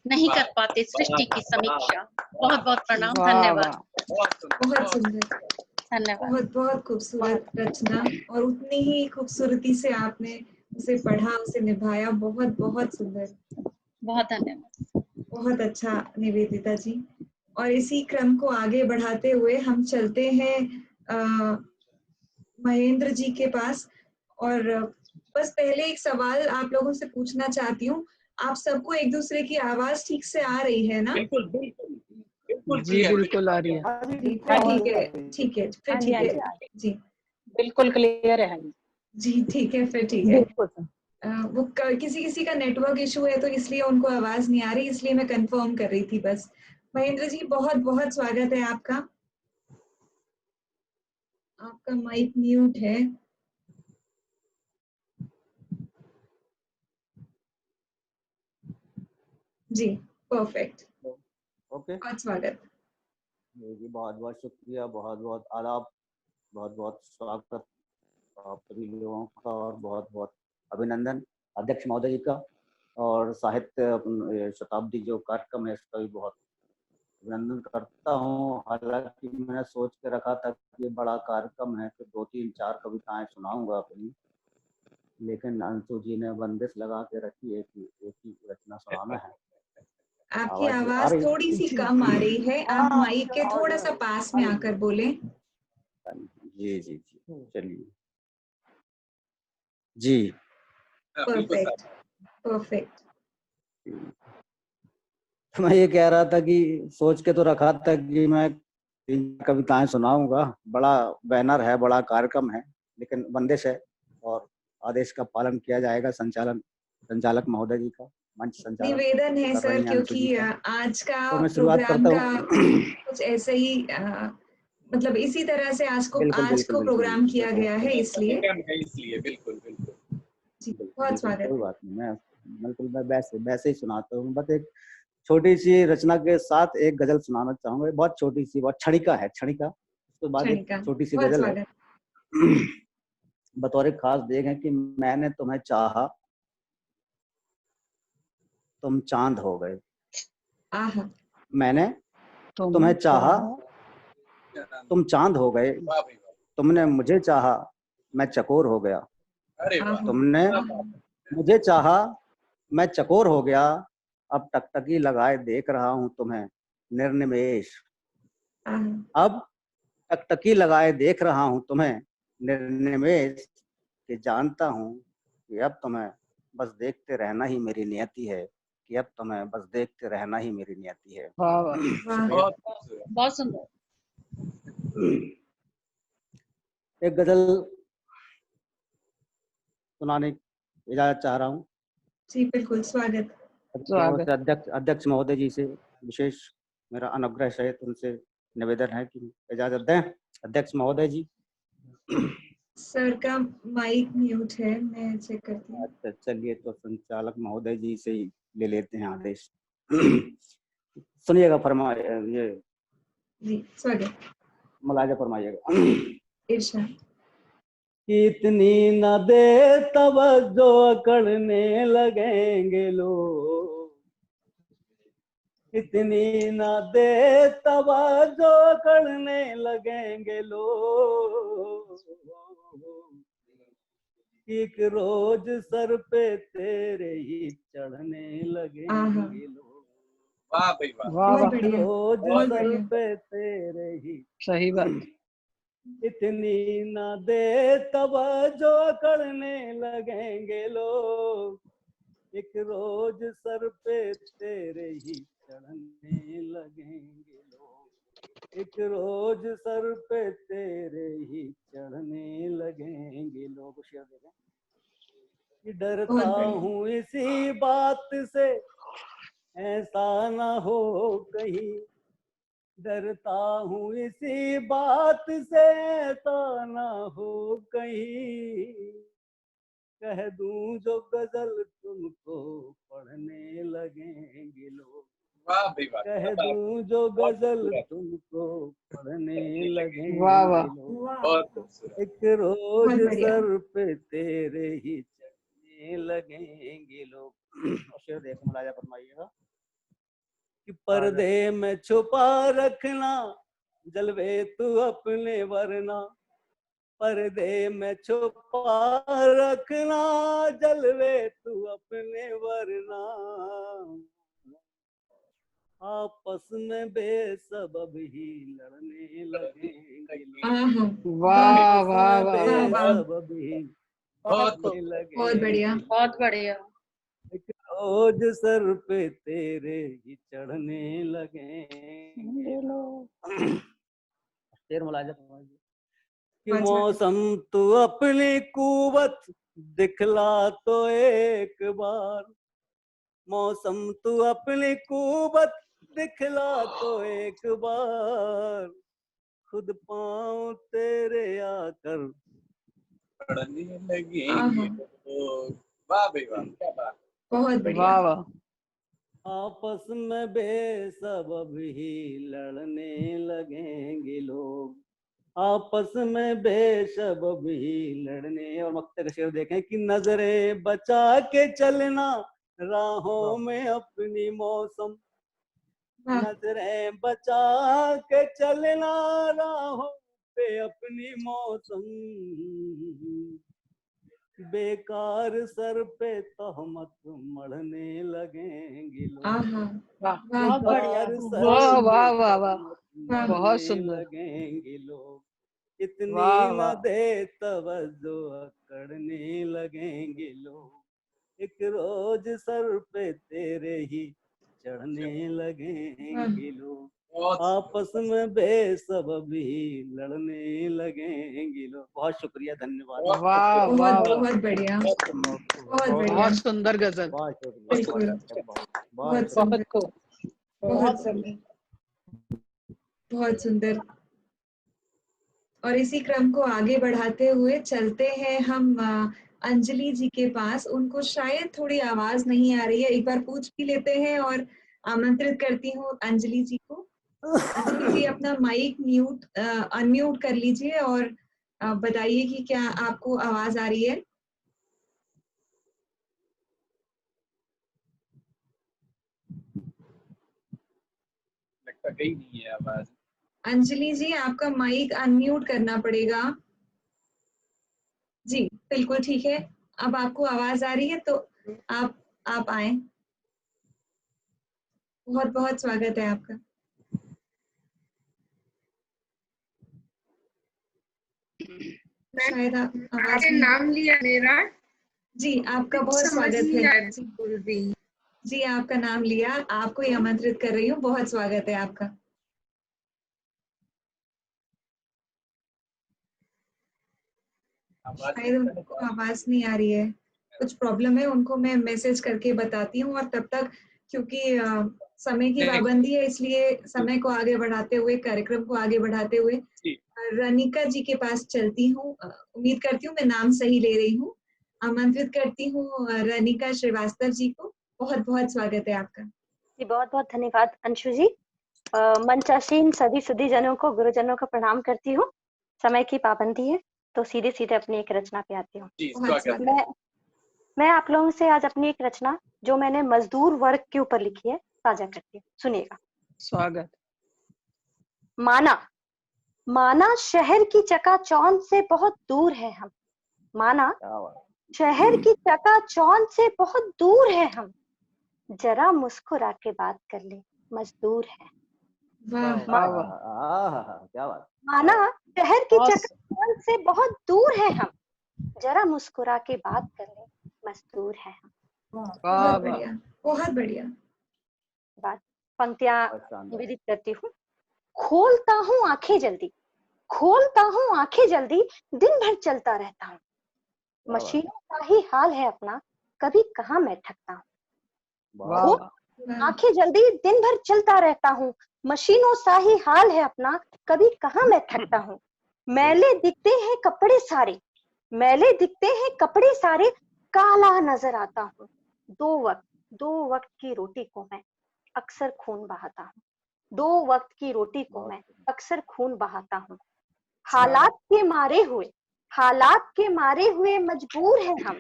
नहीं कर पाते सृष्टि की समीक्षा। बहुत बहुत प्रणाम, धन्यवाद। बहुत सुंदर, धन्यवाद। बहुत बहुत खूबसूरत रचना, और उतनी ही खूबसूरती से आपने उसे पढ़ा, उसे निभाया। बहुत बहुत सुंदर, बहुत धन्यवाद। बहुत अच्छा निवेदिता जी। और इसी क्रम को आगे बढ़ाते हुए हम चलते हैं महेंद्र जी के पास। और बस पहले एक सवाल आप लोगों से पूछना चाहती हूँ, आप सबको एक दूसरे की आवाज ठीक से आ रही है ना? बिल्कुल बिल्कुल बिल्कुल जी बिल्कुल आ रही है। जी, फिर ठीक है, ठीक है, फिर ठीक है जी, बिल्कुल क्लियर है जी ठीक है, फिर ठीक है। बिल्कुल। वो किसी किसी का नेटवर्क इशू है तो इसलिए उनको आवाज नहीं आ रही, इसलिए मैं कंफर्म कर रही थी बस। महेंद्र जी बहुत बहुत स्वागत है आपका। आपका माइक म्यूट है। जी परफेक्ट, ओके बहुत स्वागत। जी, बहुत बहुत शुक्रिया, बहुत बहुत आदाब, बहुत बहुत स्वागत आप सभी लोगों का, और बहुत बहुत अभिनंदन अध्यक्ष महोदय जी का, और साहित्य शताब्दी जो कार्यक्रम है इसका भी बहुत अभिनंदन करता हूँ। हालांकि मैंने सोच के रखा था कि ये बड़ा कार्यक्रम है तो 2-3-4 कविताएं सुनाऊंगा अपनी, लेकिन अंशु जी ने बंदिश लगा के रखी है कि एक ही रचना सुनाना है। आपकी आ आवाज रही? थोड़ी सी कम आ रही है, आप माइक के थोड़ा सा पास में आकर बोले। जी जी जी, चलिए जी। Perfect perfect. मैं ये कह रहा था कि सोच के तो रखा था कि मैं 3 कविताएं सुनाऊंगा, बड़ा बैनर है, बड़ा कार्यक्रम है, लेकिन बंदिश है और आदेश का पालन किया जाएगा। संचालक महोदय जी का, मंच संचालक निवेदन है कर सर, रही हैं अंशु क्योंकि जी का। आज का तो मैं शुरुआत प्रोग्राम करता का हूँ। कुछ ऐसे ही मतलब इसी तरह से आज को बिल्कुल प्रोग्राम किया गया है, इसलिए बिल्कुल बिल्कुल जी बहुत स्वागत। कोई बात नहीं, मैं वैसे ही सुनाता हूँ। बस एक छोटी सी रचना के साथ एक गजल सुनाना चाहूंगा, बहुत छोटी सी, बहुत क्षणिका है, क्षणिका। उसके बाद एक क्षणिका, छोटी सी बहुत गजल है। स्वागत। बतौर एक खास देख है कि मैंने तुम्हें चाहा, तुम चांद हो गए। आहा। मैंने तुम्हें चाहा, तुम चांद हो गए। तुमने मुझे चाहा, मैं चकोर हो गया। तुमने मुझे चाहा, मैं चकोर हो गया। अब टकटकी लगाए देख रहा हूं तुम्हें निर्निमेष। अब टकटकी लगाए देख रहा हूं तुम्हें निर्निमेष, कि जानता हूं कि अब तुम्हें बस देखते रहना ही मेरी नियति है, कि अब तुम्हें बस देखते रहना ही मेरी नियति है। बहुत सुंदर। एक गजल सुनाने की इजाजत चाह रहा हूँ। जी बिल्कुल स्वागत। अध्यक्ष महोदय जी से विशेष मेरा अनुग्रह सहित उनसे निवेदन है कि इजाजत दें। अध्यक्ष महोदय जी। सर का माइक म्यूट है, मैं चेक करती हूँ। अच्छा चलिए, तो संचालक महोदय जी से ही ले लेते हैं आदेश। सुनिएगा, फरमाइए, ये जी स्वागत, मुलाजा फरमाइएगा। इरशाद। इतनी न दे तवज्जो अकड़ने लगेंगे लोग, इतनी न दे तवज्जो अकड़ने लगेंगे लोग। एक रोज सर पे तेरे ही चढ़ने लगेंगे लोग। वाह भाई वाह, बहुत एक बढ़िया, रोज बहुत सर बढ़िया। पे तेरे ही। सही बात। इतनी न दे तवज्जो करने लगेंगे लोग, एक रोज सर पे तेरे ही चढ़ने लगेंगे लोग। एक रोज सर पे तेरे ही चढ़ने लगेंगे लोग। शेर देखें। डरता हूँ इसी बात से ऐसा ना हो कहीं, डरता हूँ इसी बात से ऐसा ना हो कहीं, कह दूं जो गजल तुमको पढ़ने लगेंगे लोग। वाह भाई वाह, कह दूं जो गजल तुमको पढ़ने लगेंगे लोग। एक रोज सर पे तेरे ही चढ़ने लगेंगे लोग। शेर देखो, मुलाजा फरमाइएगा। कि पर्दे में छुपा रखना जलवे तू अपने वरना, पर्दे में छुपा रखना जलवे तू अपने वरना, आपस में बेसबब ही लड़ने लगेंगे लोग। वाह वाह वाह, बेसबब ही बहुत लड़ने लगेंगे। बहुत बढ़िया। एक रोज सर पे तेरे ही चढ़ने लगे शेर मुलाजा कि मौसम तू अपनी कुवत दिखला तो एक बार, मौसम तू अपनी कुवत दिखला तो एक बार, खुद पाँव तेरे आकर पढ़ने लगेंगे। वाह भाई वाह, क्या बात, बहुत बढ़िया। वाह वाह। आपस में बेसबब ही लड़ने लगेंगे लोग, आपस में बेसबब ही लड़ने। और मक्ते का शेर देखें कि नजरें बचा के चलना राहों में अपनी मौसम, नजरें बचा के चलना राहों पे अपनी मौसम, बेकार सर पे तहमत मढ़ने लगेंगे लोग, बहुत बढ़िया। बेकार वाह सर वाह पे वाह वाह, तहमत बहुत मढ़ने सुंदर। लगेंगे लोग, इतनी वाह न वाह। दे तवज्जो करने लगेंगे लोग, एक रोज सर पे तेरे ही चढ़ने लगेंगे लोग, आपस में बेसबब ही लड़ने लगेंगे लोग। बहुत शुक्रिया, धन्यवाद। वाह वाह वाह, बहुत बढ़िया, बहुत बढ़िया, बहुत सुंदर गजल। बहुत शुक्रिया, बिल्कुल, बहुत सुंदर, बहुत सुंदर, बहुत सुंदर। और इसी क्रम को आगे बढ़ाते हुए चलते हैं हम अंजलि जी के पास। उनको शायद थोड़ी आवाज नहीं आ रही है, एक बार पूछ भी लेते हैं और आमंत्रित करती हूँ अंजलि जी को। अंजलि जी अपना माइक अनम्यूट कर लीजिए और बताइए कि क्या आपको आवाज आ रही है। लगता कहीं नहीं है आवाज। अंजलि जी आपका माइक अनम्यूट करना पड़ेगा। जी बिल्कुल ठीक है, अब आपको आवाज आ रही है तो आप आए। बहुत बहुत स्वागत है आपका। शायद आप आवाज नाम लिया मेरा। जी आपका बहुत स्वागत है। जी आपका नाम लिया, आपको ही आमंत्रित कर रही हूँ। बहुत स्वागत है आपका। शायद उनको आवाज नहीं आ रही है, कुछ प्रॉब्लम है, उनको मैं मैसेज करके बताती हूँ। और तब तक क्योंकि समय की पाबंदी है, इसलिए समय को आगे बढ़ाते हुए, कार्यक्रम को आगे बढ़ाते हुए रनिका जी के पास चलती हूँ। उम्मीद करती हूँ मैं नाम सही ले रही हूँ। आमंत्रित करती हूँ रनिका श्रीवास्तव जी को। बहुत बहुत स्वागत है आपका। जी बहुत बहुत धन्यवाद अंशु जी। मंचासीन सभी सुधीजनों को, गुरुजनों को प्रणाम करती हूँ। समय की पाबंदी है तो सीधे सीधे अपनी एक रचना पे आती हूँ। मैं आप लोगों से आज अपनी एक रचना जो मैंने मजदूर वर्ग के ऊपर लिखी है साझा करती हूँ, सुनिएगा। स्वागत। माना शहर की चकाचौंध से बहुत दूर है हम, माना शहर की चकाचौंध से बहुत दूर है हम, जरा मुस्कुरा के बात कर ले, मजदूर है। क्या बात। माना शहर की चकाचौंध से बहुत दूर है हम, जरा मुस्कुरा के बात कर ले, मजदूर है हम। बहुत बढ़िया, बहुत बढ़िया। पंक्तियां निवेदित करती हूँ। खोलता हूँ आंखें जल्दी, खोलता हूँ आंखें जल्दी, दिन भर चलता रहता हूँ, मशीनों का ही हाल है अपना, कभी कहाँ मैं थकता हूँ। आंखें जल्दी, दिन भर चलता रहता हूँ, मशीनों सा ही हाल है अपना, कभी कहाँ मैं थकता हूँ। मैले दिखते हैं कपड़े सारे, मैले दिखते हैं कपड़े सारे, काला नजर आता हूँ। दो वक्त की रोटी को मैं अक्सर खून बहाता हूँ, दो वक्त की रोटी को मैं अक्सर खून बहाता हूँ। हालात के मारे हुए मजबूर हैं हम,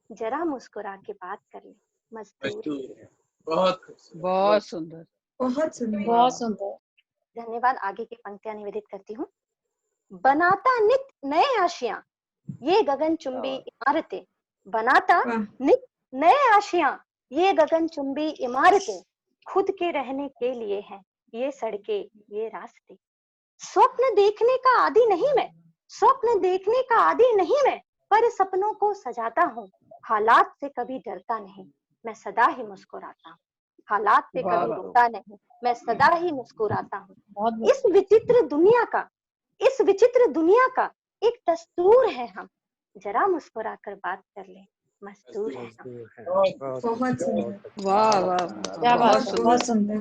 जरा मुस्कुरा के बात कर ले, मजदूर है। बहुत सुंदर, बहुत सुंदर, बहुत सुंदर। धन्यवाद। आगे की पंक्तियां निवेदित करती हूँ। बनाता नित नए आशियां ये गगनचुंबी इमारतें, बनाता नित नए आशियां ये गगनचुंबी इमारतें, खुद के रहने के लिए हैं ये सड़कें ये रास्ते। स्वप्न देखने का आदी नहीं मैं, स्वप्न देखने का आदी नहीं मैं, पर सपनों को सजाता हूँ, हालात से कभी डरता नहीं, मैं सदा ही मुस्कुराता हूँ। हालात पे कभी रोता नहीं, मैं सदा ही मुस्कुराता हूँ। इस विचित्र दुनिया का एक दस्तूर है हम, जरा मुस्कुरा कर बात कर ले, मजदूर है हम। बहुत सुंदर, वाह वाह, क्या बात, बहुत सुंदर,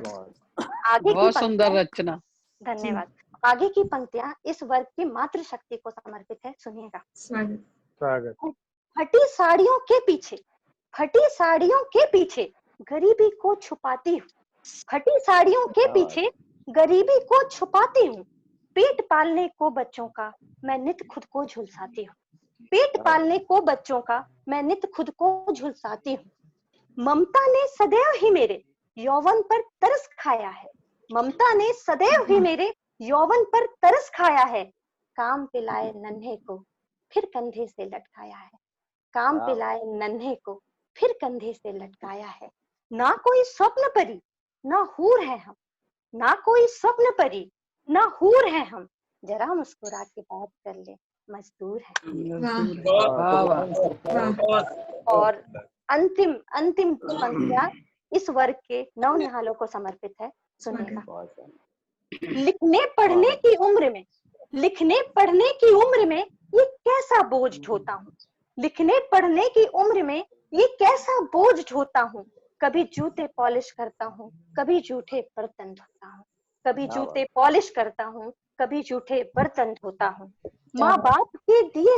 आगे बहुत की सुंदर पंक्तियां, रचना। धन्यवाद। आगे की पंक्तियां इस वर्ग की मातृशक्ति को समर्पित है, सुनिएगा। स्वागत। फटी साड़ियों के पीछे गरीबी को छुपाती हूँ, फटी साड़ियों के पीछे गरीबी को छुपाती हूँ। पेट पालने को बच्चों का मैं नित खुद को झुलसाती हूँ, पेट पालने को बच्चों का मैं नित खुद को झुलसाती हूँ। ममता ने सदैव ही मेरे यौवन पर तरस खाया है, ममता ने सदैव ही मेरे यौवन पर तरस खाया है। काम पिलाए नन्हे को फिर कंधे से लटकाया है, काम पिलाए नन्हे को फिर कंधे से लटकाया है। ना कोई स्वप्न परी ना हूर है हम, ना कोई स्वप्न परी ना हूर है हम, जरा मुस्कुरा के बात कर ले, मजदूर है। और अंतिम पंक्तियां इस वर्ग के नवनिहालों को समर्पित है, सुनिएगा। लिखने पढ़ने की उम्र में ये कैसा बोझ ढोता हूँ, लिखने पढ़ने की उम्र में ये कैसा बोझ ढोता हूँ। कभी जूते पॉलिश करता हूँ, कभी जूठे बर्तन धोता हूँ, कभी जूते पॉलिश करता हूँ, कभी जूठे बर्तन धोता हूँ। माँ बाप के दिए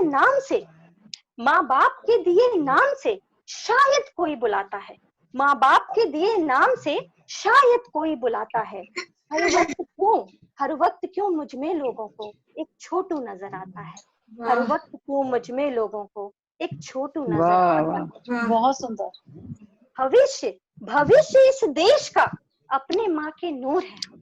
नाम से शायद कोई बुलाता है, माँ बाप के दिए नाम से शायद कोई बुलाता है। हर वक्त क्यों मुझ में लोगों को एक छोटू नजर आता है, हर वक्त क्यों मुझ में लोगों को एक छोटू नजर आता है। बहुत सुंदर। भविष्य इस देश का अपने माँ के नूर है हम,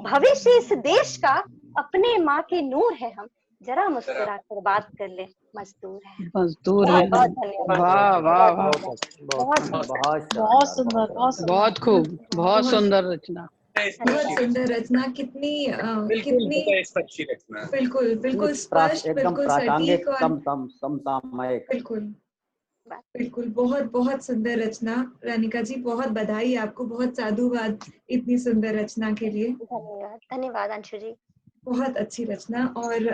भविष्य इस देश का अपने माँ के नूर है हम, जरा मुस्कुरा कर बात कर ले, मजदूर है। मजदूर है। बहुत धन्यवाद। वाह वाह वाह, बहुत सुंदर, बहुत खूब, बहुत सुंदर रचना, बहुत सुंदर रचना। कितनी बिल्कुल स्पष्ट, बिल्कुल सटीक और समसामयिक। बिल्कुल बहुत सुंदर रचना। रानिका जी, बहुत बधाई आपको, बहुत साधुवाद इतनी सुंदर रचना के लिए। धन्यवाद अंशु जी, बहुत अच्छी रचना। और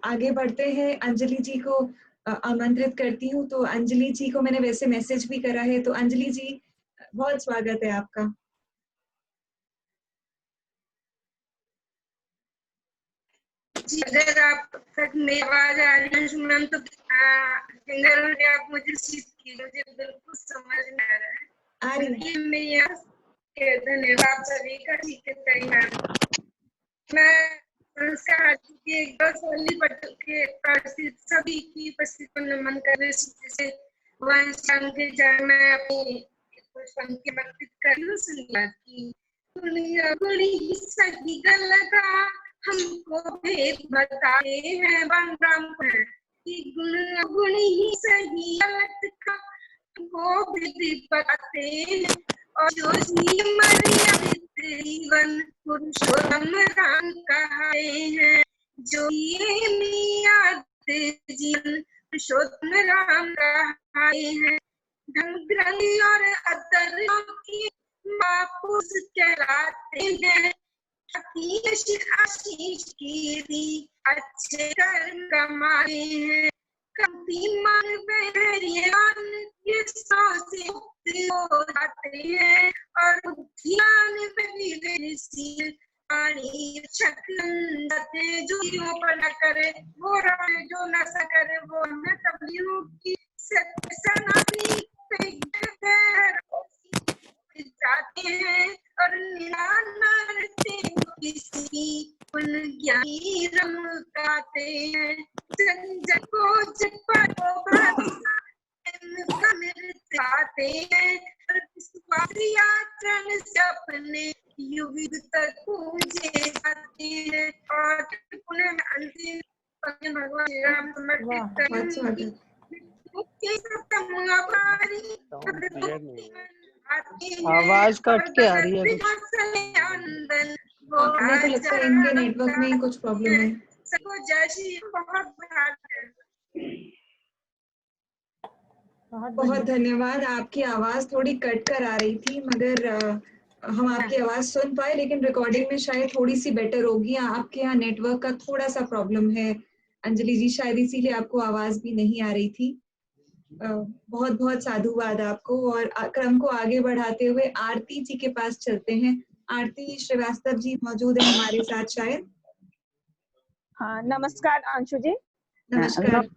आगे बढ़ते हैं, अंजलि जी को आमंत्रित करती हूँ। तो अंजलि जी को मैंने वैसे मैसेज भी करा है, तो अंजलि जी बहुत स्वागत है आपका। अगर आप तक मेरी आवाज आ रही है मैम तो आप मुझे सीख कीजिए, मुझे बिल्कुल समझ में आ रहा है। धन्यवाद सभी का। ठीक है मैम, मैं संस्कार के सभी की उपस्थिति को नमन करने से मैं अपनी समर्पित कर लूं। की गुणी सही गलत हमको भेद बताते हैं, कि गुण ही सही गलत का हमको भेद बताते हैं। और जो जीवन पुरुषोत्तम राम कहाते हैं, जो ये जीवन पुरुषोत्तम राम कहाते हैं। ढंग और अदर की मापुस कहलाते हैं, आशीष की भी अच्छे कर्म कमाए हैं। कभी मन ये से हो जाते हैं, और ध्यान जो पर न करे वो रहे, जो नशा करे वो न कबियों की जाते हैं। और किसी ज्ञानी रमकाते हैं, जन को आते हैं। आचरण से अपने युग तक पूजे जाते हैं। और पुनः अंतिम भगवान राम समर्पित करेंगे। आवाज कट के आ रही है। मेरे को लगता है इनके नेटवर्क में ही कुछ प्रॉब्लम है। सबको जय श्री बहुत बहुत धन्यवाद। आपकी आवाज थोड़ी कट कर आ रही थी, मगर हम आपकी आवाज सुन पाए, लेकिन रिकॉर्डिंग में शायद थोड़ी सी बेटर होगी। आपके यहाँ नेटवर्क का थोड़ा सा प्रॉब्लम है अंजलि जी, शायद इसीलिए आपको आवाज भी नहीं आ रही थी। बहुत बहुत साधुवाद आपको। और क्रम को आगे बढ़ाते हुए आरती जी के पास चलते हैं। आरती श्रीवास्तव जी मौजूद है हमारे साथ शायद। हाँ, नमस्कार अंशु जी। नमस्कार।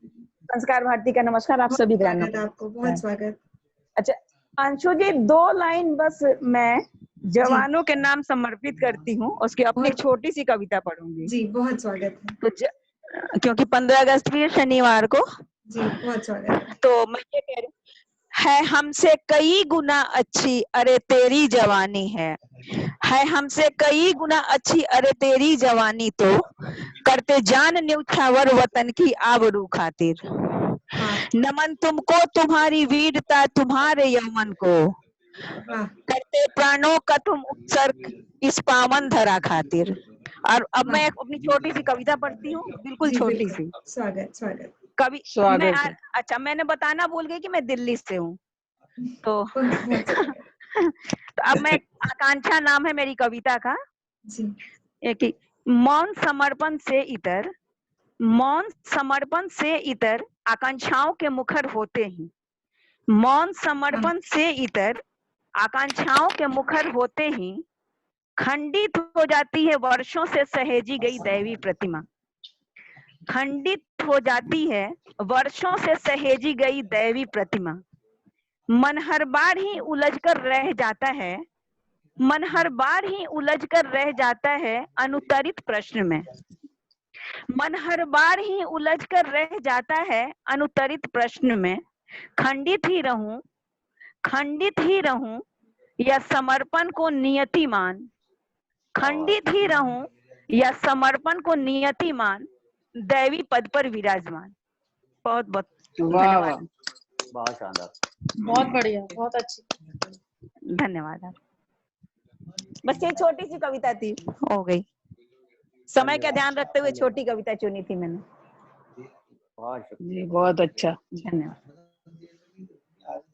संस्कार भारती का नमस्कार आप सभी बहनों को। आपको बहुत स्वागत। अच्छा अंशु जी, 2 लाइन बस मैं जवानों के नाम समर्पित करती हूँ, उसकी अपनी छोटी सी कविता पढ़ूंगी। जी बहुत स्वागत है। तो क्योंकि 15 अगस्त भी है शनिवार को। जी बहुत स्वागत है। तो मैं ये कह रही हूँ, है हमसे कई गुना अच्छी अरे तेरी जवानी है हमसे कई गुना अच्छी अरे तेरी जवानी, तो करते जान न्यौछावर वतन की आबरू खातिर। नमन तुमको तुम्हारी वीरता तुम्हारे यौवन को, करते प्राणों का तुम उत्सर्ग इस पावन धरा खातिर। और अब मैं अपनी छोटी सी कविता पढ़ती हूँ, बिल्कुल छोटी सी। स्वागत स्वागत। कवि अच्छा मैंने बताना भूल गई कि मैं दिल्ली से हूँ। तो तो अब मैं, आकांक्षा नाम है मेरी कविता का। एक मौन समर्पण से इतर आकांक्षाओं के मुखर होते ही, मौन समर्पण से इतर आकांक्षाओं के मुखर होते ही खंडित हो जाती है वर्षों से सहेजी गई दैवी प्रतिमा। खंडित हो जाती है वर्षों से सहेजी गई दैवी प्रतिमा। मन हर बार ही उलझ कर रह जाता है, मन हर बार ही उलझ कर रह जाता है अनुत्तरित प्रश्न में। मन हर बार ही उलझ कर रह जाता है अनुत्तरित प्रश्न में। खंडित ही रहूं या समर्पण को नियति मान, खंडित ही रहूं या समर्पण को नियति मान, दैवी पद पर विराजमान। बहुत बहुत धन्यवाद। बहुत शानदार, बहुत बढ़िया, बहुत अच्छी, धन्यवाद आप। बस ये छोटी सी कविता थी, हो गई। समय का ध्यान रखते हुए छोटी कविता चुनी थी मैंने। जी बहुत अच्छा, धन्यवाद।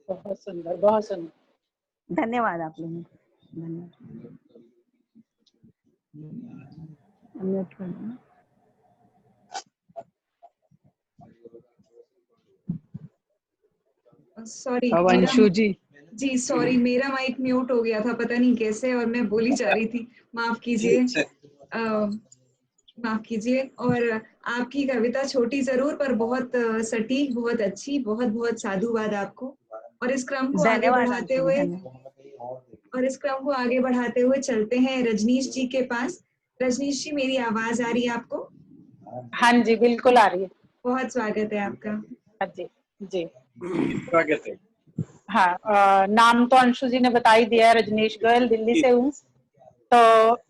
बहुत सुंदर, बहुत सुंदर। धन्यवाद आप लोगों को। धन्यवाद। सॉरी अंशु जी सॉरी, मेरा माइक म्यूट हो गया था, पता नहीं कैसे, और मैं बोली जा रही थी। माफ कीजिए, माफ कीजिए। और आपकी कविता छोटी जरूर पर बहुत सटीक, बहुत अच्छी। बहुत बहुत साधुवाद आपको। और इस क्रम को आगे बढ़ाते हुए चलते हैं रजनीश जी के पास। रजनीश जी, मेरी आवाज आ रही है आपको? हाँ जी बिल्कुल आ रही है। बहुत स्वागत है आपका। जी जी स्वागत है। हाँ, नाम तो अंशु जी ने बता ही दिया, रजनीश गोयल, दिल्ली से हूँ। तो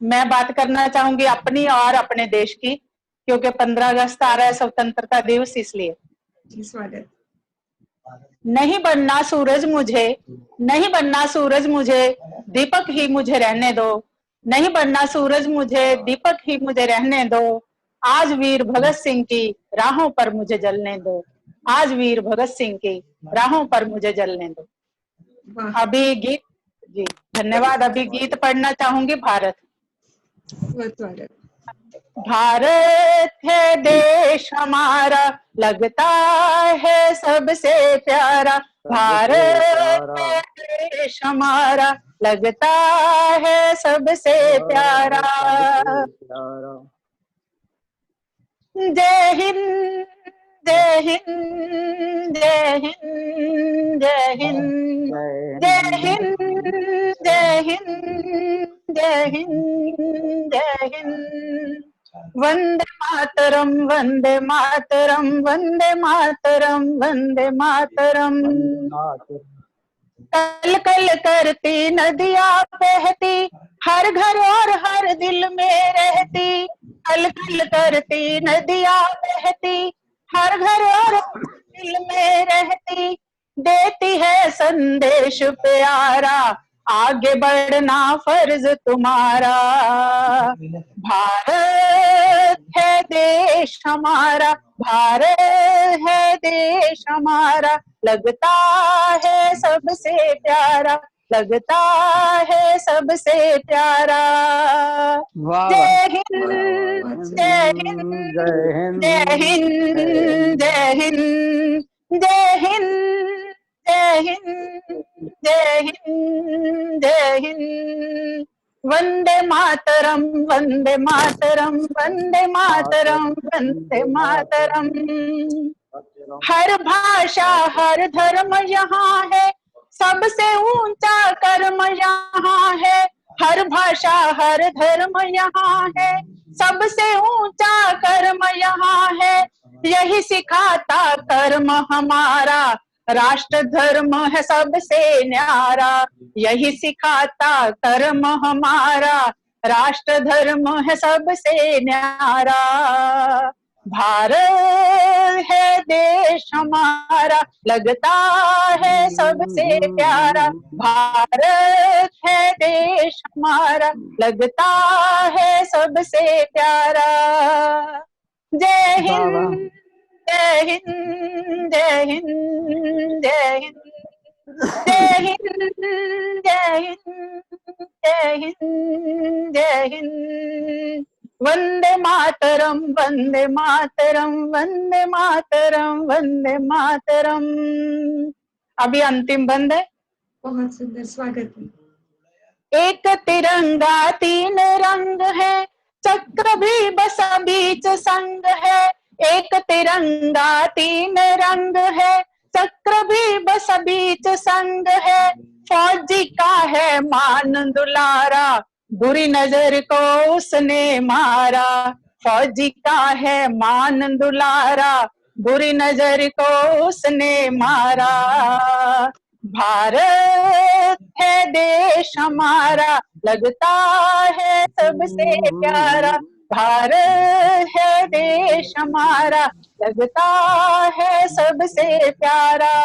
मैं बात करना चाहूंगी अपनी और अपने देश की, क्योंकि 15 अगस्त आ रहा है, स्वतंत्रता दिवस, इसलिए। स्वागत। नहीं बनना सूरज मुझे, नहीं बनना सूरज मुझे, दीपक ही मुझे रहने दो। नहीं बनना सूरज मुझे, दीपक ही मुझे रहने दो। आज वीर भगत सिंह की राहों पर मुझे जलने दो। आज वीर भगत सिंह की राहों पर मुझे जलने दो। अभी गीत, जी धन्यवाद। अभी गीत पढ़ना चाहूंगी, भारत। भारत है देश हमारा, लगता है सबसे प्यारा। भारत है देश हमारा, लगता है सबसे प्यारा। जय हिंद, जय हिंद, जय हिंद, जय हिंद, जय हिंद, जय हिंद, जय हिंद, जय हिंद। वंदे मातरम, वंदे मातरम, वंदे मातरम, वंदे मातरम। कल कल करती नदियां बहती, हर घर और हर दिल में रहती। कल कल करती नदियां बहती, हर घर और दिल में रहती। देती है संदेश प्यारा, आगे बढ़ना फर्ज तुम्हारा। भारत है देश हमारा, भारत है देश हमारा, लगता है सबसे प्यारा, लगता है सबसे प्यारा। जय हिंद, जय हिंद, जय हिंद, जय हिंद, जय हिंद, जय हिंद, जय हिंद, जय हिंद। वंदे मातरम, वंदे मातरम, वंदे मातरम, वंदे मातरम। हर भाषा हर धर्म यहाँ है, सबसे ऊंचा कर्म यहाँ है। हर भाषा हर धर्म यहाँ है, सबसे ऊंचा कर्म यहाँ है। यही सिखाता कर्म हमारा, राष्ट्र धर्म है सबसे न्यारा। यही सिखाता कर्म हमारा, राष्ट्र धर्म है सबसे न्यारा। भारत है देश हमारा, लगता है सबसे प्यारा। भारत है देश हमारा, लगता है सबसे प्यारा। जय हिंद, जय हिंद, जय हिंद, जय हिंद, जय हिंद, जय हिंद, जय हिंद, जय हिंद। वंदे मातरम, वंदे मातरम, वंदे मातरम, वंदे मातरम। अभी अंतिम बंद है। बहुत सुंदर, स्वागत है। एक तिरंगा तीन रंग है, चक्र भी बस बीच संग है। एक तिरंगा तीन रंग है, चक्र भी बस बीच संग है। फौजी का है मान दुलारा, बुरी नजर को उसने मारा। फौजी का है मान दुलारा, बुरी नजर को उसने मारा। भारत है देश हमारा, लगता है सबसे प्यारा। भारत है देश हमारा, लगता है सबसे प्यारा।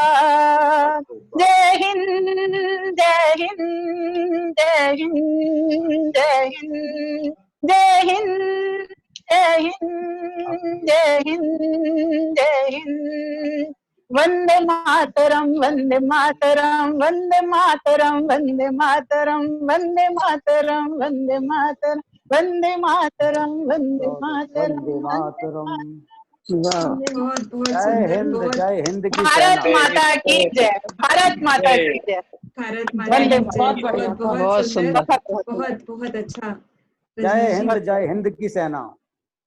जय हिंद, जय हिंद, जय हिंद, जय हिंद, जय हिंद, जय हिंद, जय हिंद, जय हिंद। वंदे मातरम, वंदे मातरम, वंदे मातरम, वंदे मातरम, वंदे मातरम, वंदे मातरम, वंदे मातरम, वंदे मातरम, वंदे मातरम। बहुत बहुत जय सुंदर, हिंद, बहुत। जय हिंद की भारत सेना। माता की जय, भारत माता की जय। भारत माता की जय। बहुत बहुत सुंदर, बहुत बहुत अच्छा। जय हिंद, जय हिंद की सेना।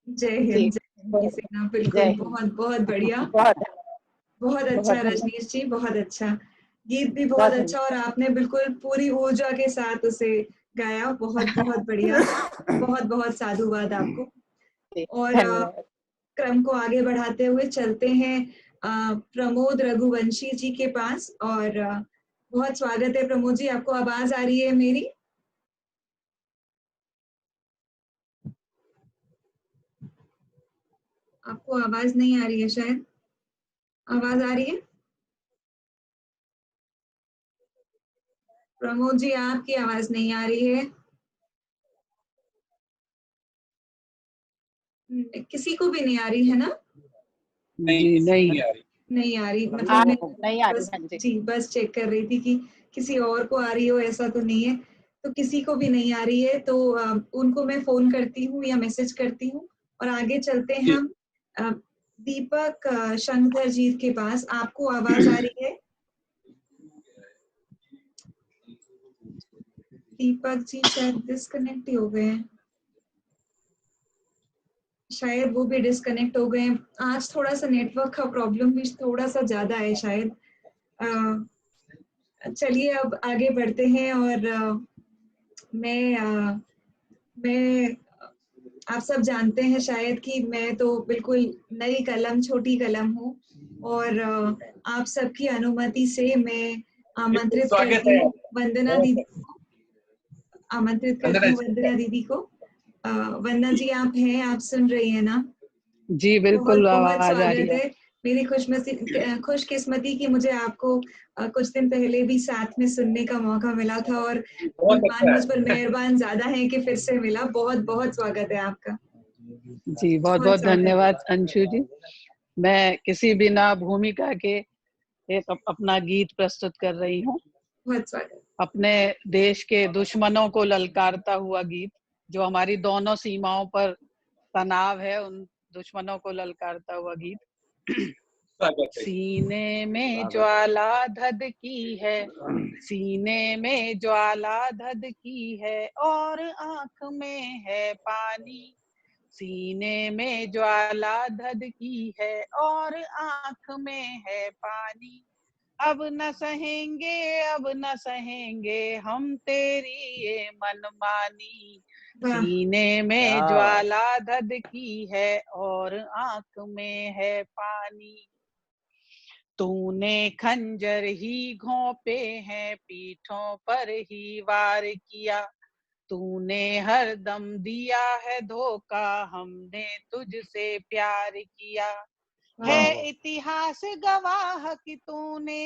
जय हिंद, जय हिंद की सेना। बिल्कुल, बहुत बहुत बढ़िया, बहुत अच्छा रजनीश जी, बहुत अच्छा। गीत भी बहुत अच्छा, और आपने बिल्कुल पूरी ऊर्जा के साथ उसे गाया। बहुत बहुत बढ़िया, बहुत बहुत साधुवाद आपको। और क्रम को आगे बढ़ाते हुए चलते हैं प्रमोद रघुवंशी जी के पास। और बहुत स्वागत है प्रमोद जी, आपको आवाज आ रही है मेरी? आपको आवाज नहीं आ रही है शायद। आवाज आ रही है प्रमोद जी? आपकी आवाज नहीं आ रही है। किसी को भी नहीं आ रही है ना? नहीं आ रही, नहीं आ रही, मतलब मैं जी बस चेक कर रही थी कि किसी और को आ रही हो, ऐसा तो नहीं है। तो किसी को भी नहीं आ रही है तो उनको मैं फोन करती हूँ या मैसेज करती हूँ। और आगे चलते हैं हम दीपक शंकर जी के पास। आपको आवाज आ रही है? दीपक जी शायद डिस्कनेक्ट ही हो गए हैं, शायद वो भी डिस्कनेक्ट हो गए हैं। आज थोड़ा सा नेटवर्क का प्रॉब्लम भी थोड़ा सा ज्यादा है शायद। चलिए अब आगे बढ़ते हैं। और मैं आप सब जानते हैं शायद कि मैं तो बिल्कुल नई कलम, छोटी कलम हूँ। और आप सबकी अनुमति से मैं आमंत्रित करती हूँ वंदना दीदी को, आमंत्रित करती हूँ वंदना दीदी को। वंदना जी आप हैं, आप सुन रही हैं ना? जी बिल्कुल, बहुत आवाज आ रही स्वागत है। मेरी खुशकिस्मती कि मुझे आपको कुछ दिन पहले भी साथ में सुनने का मौका मिला था और भगवान मुझ पर मेहरबान ज्यादा है कि फिर से मिला। बहुत बहुत स्वागत है आपका जी। बहुत बहुत धन्यवाद अंशु जी। मैं किसी बिना भूमिका के एक अपना गीत प्रस्तुत कर रही हूँ। बहुत स्वागत। अपने देश के दुश्मनों को ललकारता हुआ गीत, जो हमारी दोनों सीमाओं पर तनाव है, उन दुश्मनों को ललकारता हुआ गीत। सीने में ज्वाला धधकी है, सीने में ज्वाला धधकी है और आंख में है पानी। सीने में ज्वाला धधकी है और आंख में है पानी। अब न सहेंगे, अब न सहेंगे हम तेरी ये मनमानी। सीने में ज्वाला धधकी है और आंख में है पानी। तूने खंजर ही घोंपे हैं, पीठों पर ही वार किया। तूने हर दम दिया है धोखा, हमने तुझसे प्यार किया। है इतिहास गवाह कि तूने,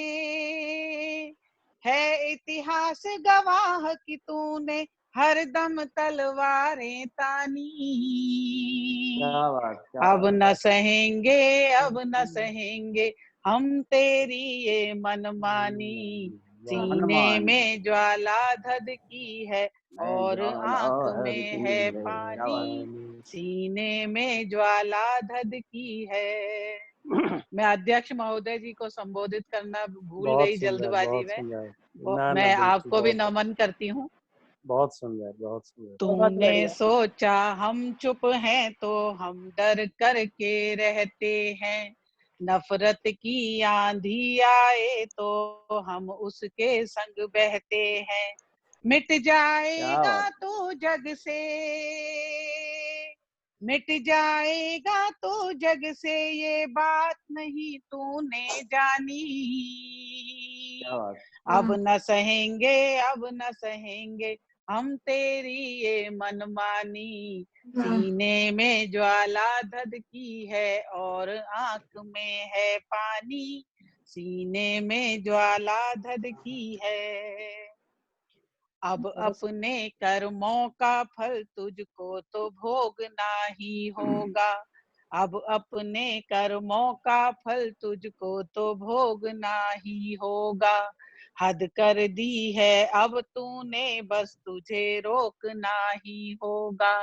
है इतिहास गवाह कि तूने हर दम तलवारें तानी। अब न सहेंगे, अब न सहेंगे हम तेरी ये मनमानी। सीने में ज्वाला धधकी है और आंख में है पानी। सीने में ज्वाला धधकी है। मैं अध्यक्ष महोदय जी को संबोधित करना भूल गई जल्दबाजी में। मैं आपको भी नमन करती हूँ। बहुत सुंदर, बहुत सुंदर। तूने सोचा हम चुप हैं तो हम डर करके रहते हैं। नफरत की आंधी आए तो हम उसके संग बहते हैं। मिट जाएगा तो जग से, मिट जाएगा तो जग से ये बात नहीं तूने जानी। अब न सहेंगे, अब न सहेंगे हम तेरी ये मनमानी। सीने में ज्वाला धधकी है और आंख में है पानी। सीने में ज्वाला धधकी है। अब अपने कर्मों का फल तुझको तो भोगना ही होगा। अब अपने कर्मों का फल तुझको तो भोगना ही होगा। हद कर दी है अब तूने, बस तुझे रोकना ही होगा।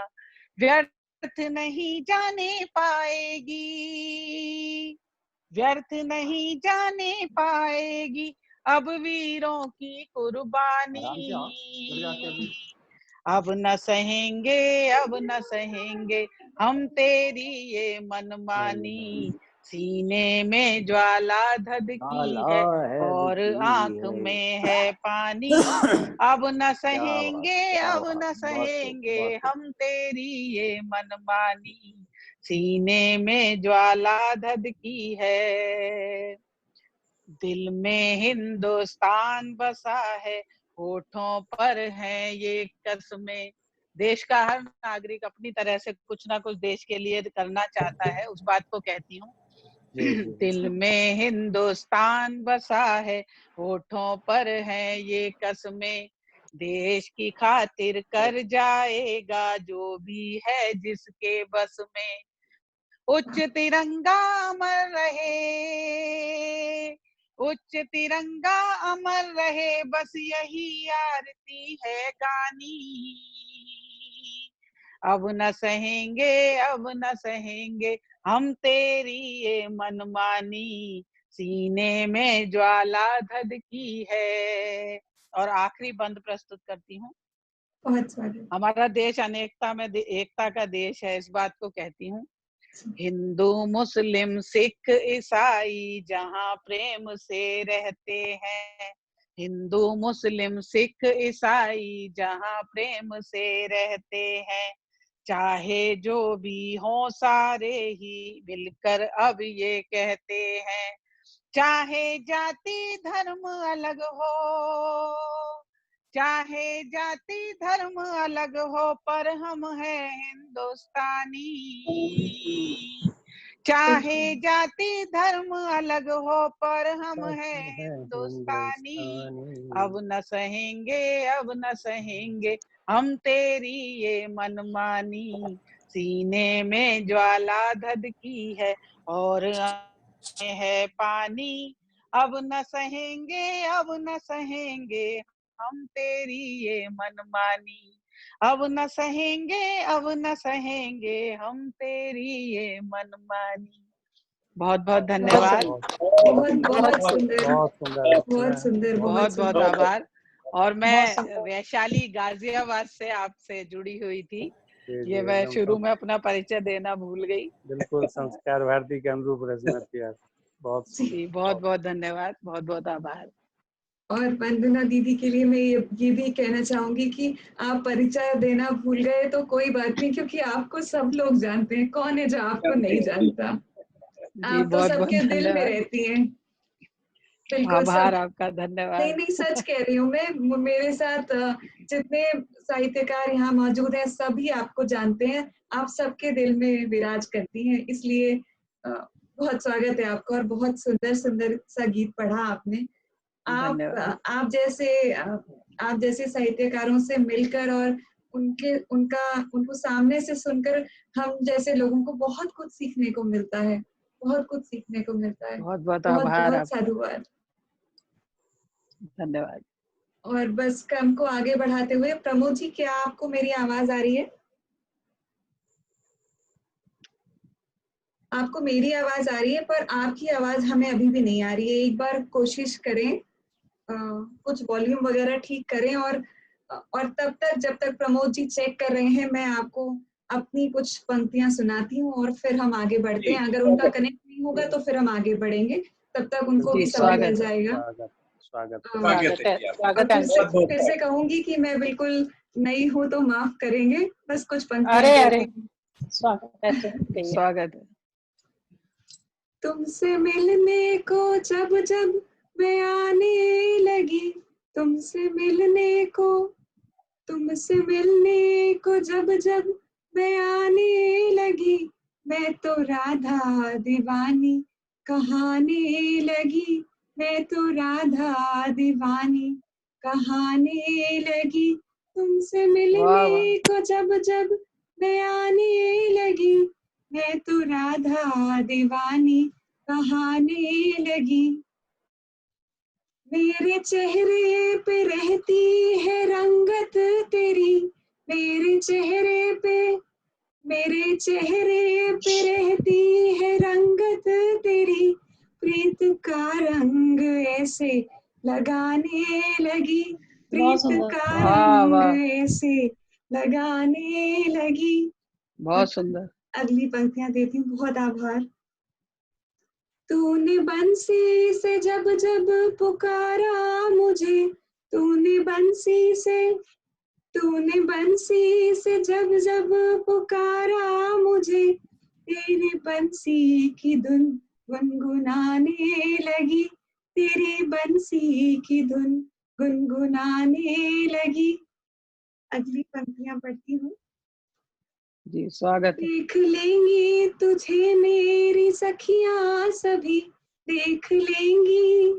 व्यर्थ नहीं जाने पाएगी, व्यर्थ नहीं जाने पाएगी अब वीरों की कुर्बानी। अब न सहेंगे, अब न सहेंगे हम तेरी ये मनमानी। सीने में ज्वाला धधकी है और आंख में है पानी। अब न सहेंगे, अब न सहेंगे हम तेरी ये मनमानी। सीने में ज्वाला धधकी है। दिल में हिंदुस्तान बसा है, होठों पर है ये कसमें। देश का हर नागरिक अपनी तरह से कुछ ना कुछ देश के लिए करना चाहता है, उस बात को कहती हूँ। दिल में हिंदुस्तान बसा है, होठों पर है ये कसमें। देश की खातिर कर जाएगा जो भी है जिसके बस में। उच्च तिरंगा अमर रहे, उच्च तिरंगा अमर रहे, बस यही आरती है गानी। अब न सहेंगे, अब न सहेंगे हम तेरी ये मनमानी। सीने में ज्वाला धधकी है। और आखिरी बंद प्रस्तुत करती हूँ। हमारा देश अनेकता में एकता का देश है, इस बात को कहती हूँ। हिंदू मुस्लिम सिख ईसाई जहाँ प्रेम से रहते हैं। हिंदू मुस्लिम सिख ईसाई जहाँ प्रेम से रहते हैं। चाहे जो भी हो सारे ही मिलकर अब ये कहते हैं। चाहे जाति धर्म अलग हो, चाहे जाति धर्म अलग हो, पर हम हैं हिंदुस्तानी। चाहे जाति धर्म अलग हो पर हम हैं हिंदुस्तानी। अब न सहेंगे अब न सहेंगे हम तेरी ये मनमानी। सीने में ज्वाला धधकी है और आंखें है पानी। अब न सहेंगे अब न सहेंगे हम तेरी ये मनमानी। अब न सहेंगे अब न सहेंगे हम तेरी ये मनमानी। बहुत बहुत धन्यवाद। बहुत सुंदर, बहुत सुंदर, बहुत बहुत आभार। और मैं वैशाली गाजियाबाद से आपसे जुड़ी हुई थी, ये मैं शुरू में अपना परिचय देना भूल गई। बिल्कुल संस्कार भारती के अनुरूप रचना किया। बहुत बहुत बहुत धन्यवाद, बहुत बहुत आभार। और वंदना दीदी के लिए मैं ये भी कहना चाहूंगी कि आप परिचय देना भूल गए तो कोई बात नहीं, क्योंकि आपको सब लोग जानते हैं। कौन है जो आपको नहीं जानता? आप तो सबके दिल में रहती हैं। बिल्कुल, आभार आपका, धन्यवाद। नहीं सच कह रही हूँ मैं। मेरे साथ जितने साहित्यकार यहाँ मौजूद हैं सभी आपको जानते हैं। आप सबके दिल में विराज करती हैं, इसलिए बहुत स्वागत है आपका। और बहुत सुंदर सुंदर सा गीत पढ़ा आपने। आप जैसे साहित्यकारों से मिलकर और उनको सामने से सुनकर हम जैसे लोगों को बहुत कुछ सीखने को मिलता है, बहुत कुछ सीखने को मिलता है। बहुत बहुत आभार, बहुत साधुवाद, धन्यवाद। और बस क्रम को आगे बढ़ाते हुए प्रमोद जी, क्या आपको मेरी आवाज आ रही है? आपको मेरी आवाज आ रही है, पर आपकी आवाज हमें अभी भी नहीं आ रही है। एक बार कोशिश करें, कुछ वॉल्यूम वगैरह ठीक करें। और तब तक, जब तक प्रमोद जी चेक कर रहे हैं, मैं आपको अपनी कुछ पंक्तियां सुनाती हूँ और फिर हम आगे बढ़ते हैं। अगर उनका कनेक्ट नहीं होगा तो फिर हम आगे बढ़ेंगे, तब तक उनको भी समय मिल जाएगा। फिर से कहूंगी कि मैं बिल्कुल नई हूँ तो माफ करेंगे, बस कुछ पंक्तियां। स्वागत है। तुमसे मिलने को जब जब मैं आने लगी, तुमसे मिलने को जब जब मैं आने लगी, मैं तो राधा दीवानी कहाने लगी, मैं तो राधा दीवानी कहाने लगी। तुमसे मिलने को जब जब मैं आने लगी, मैं तो राधा दीवानी कहाने लगी। मेरे चेहरे पे रहती है रंगत तेरी, मेरे चेहरे पे रहती है रंगत तेरी। प्रीत का रंग ऐसे लगाने लगी, प्रीत का रंग ऐसे लगाने लगी। बहुत सुंदर। अगली पंक्तियां देती हूँ। बहुत आभार। तूने बंसी से जब जब पुकारा मुझे, तूने बंसी से जब जब पुकारा मुझे, तेरी बंसी की धुन गुनगुनाने लगी, तेरी बंसी की धुन गुनगुनाने लगी। अगली पंक्तियां पढ़ती हूँ। जी स्वागत है। देख लेंगी तुझे मेरी सखियां सभी, देख लेंगी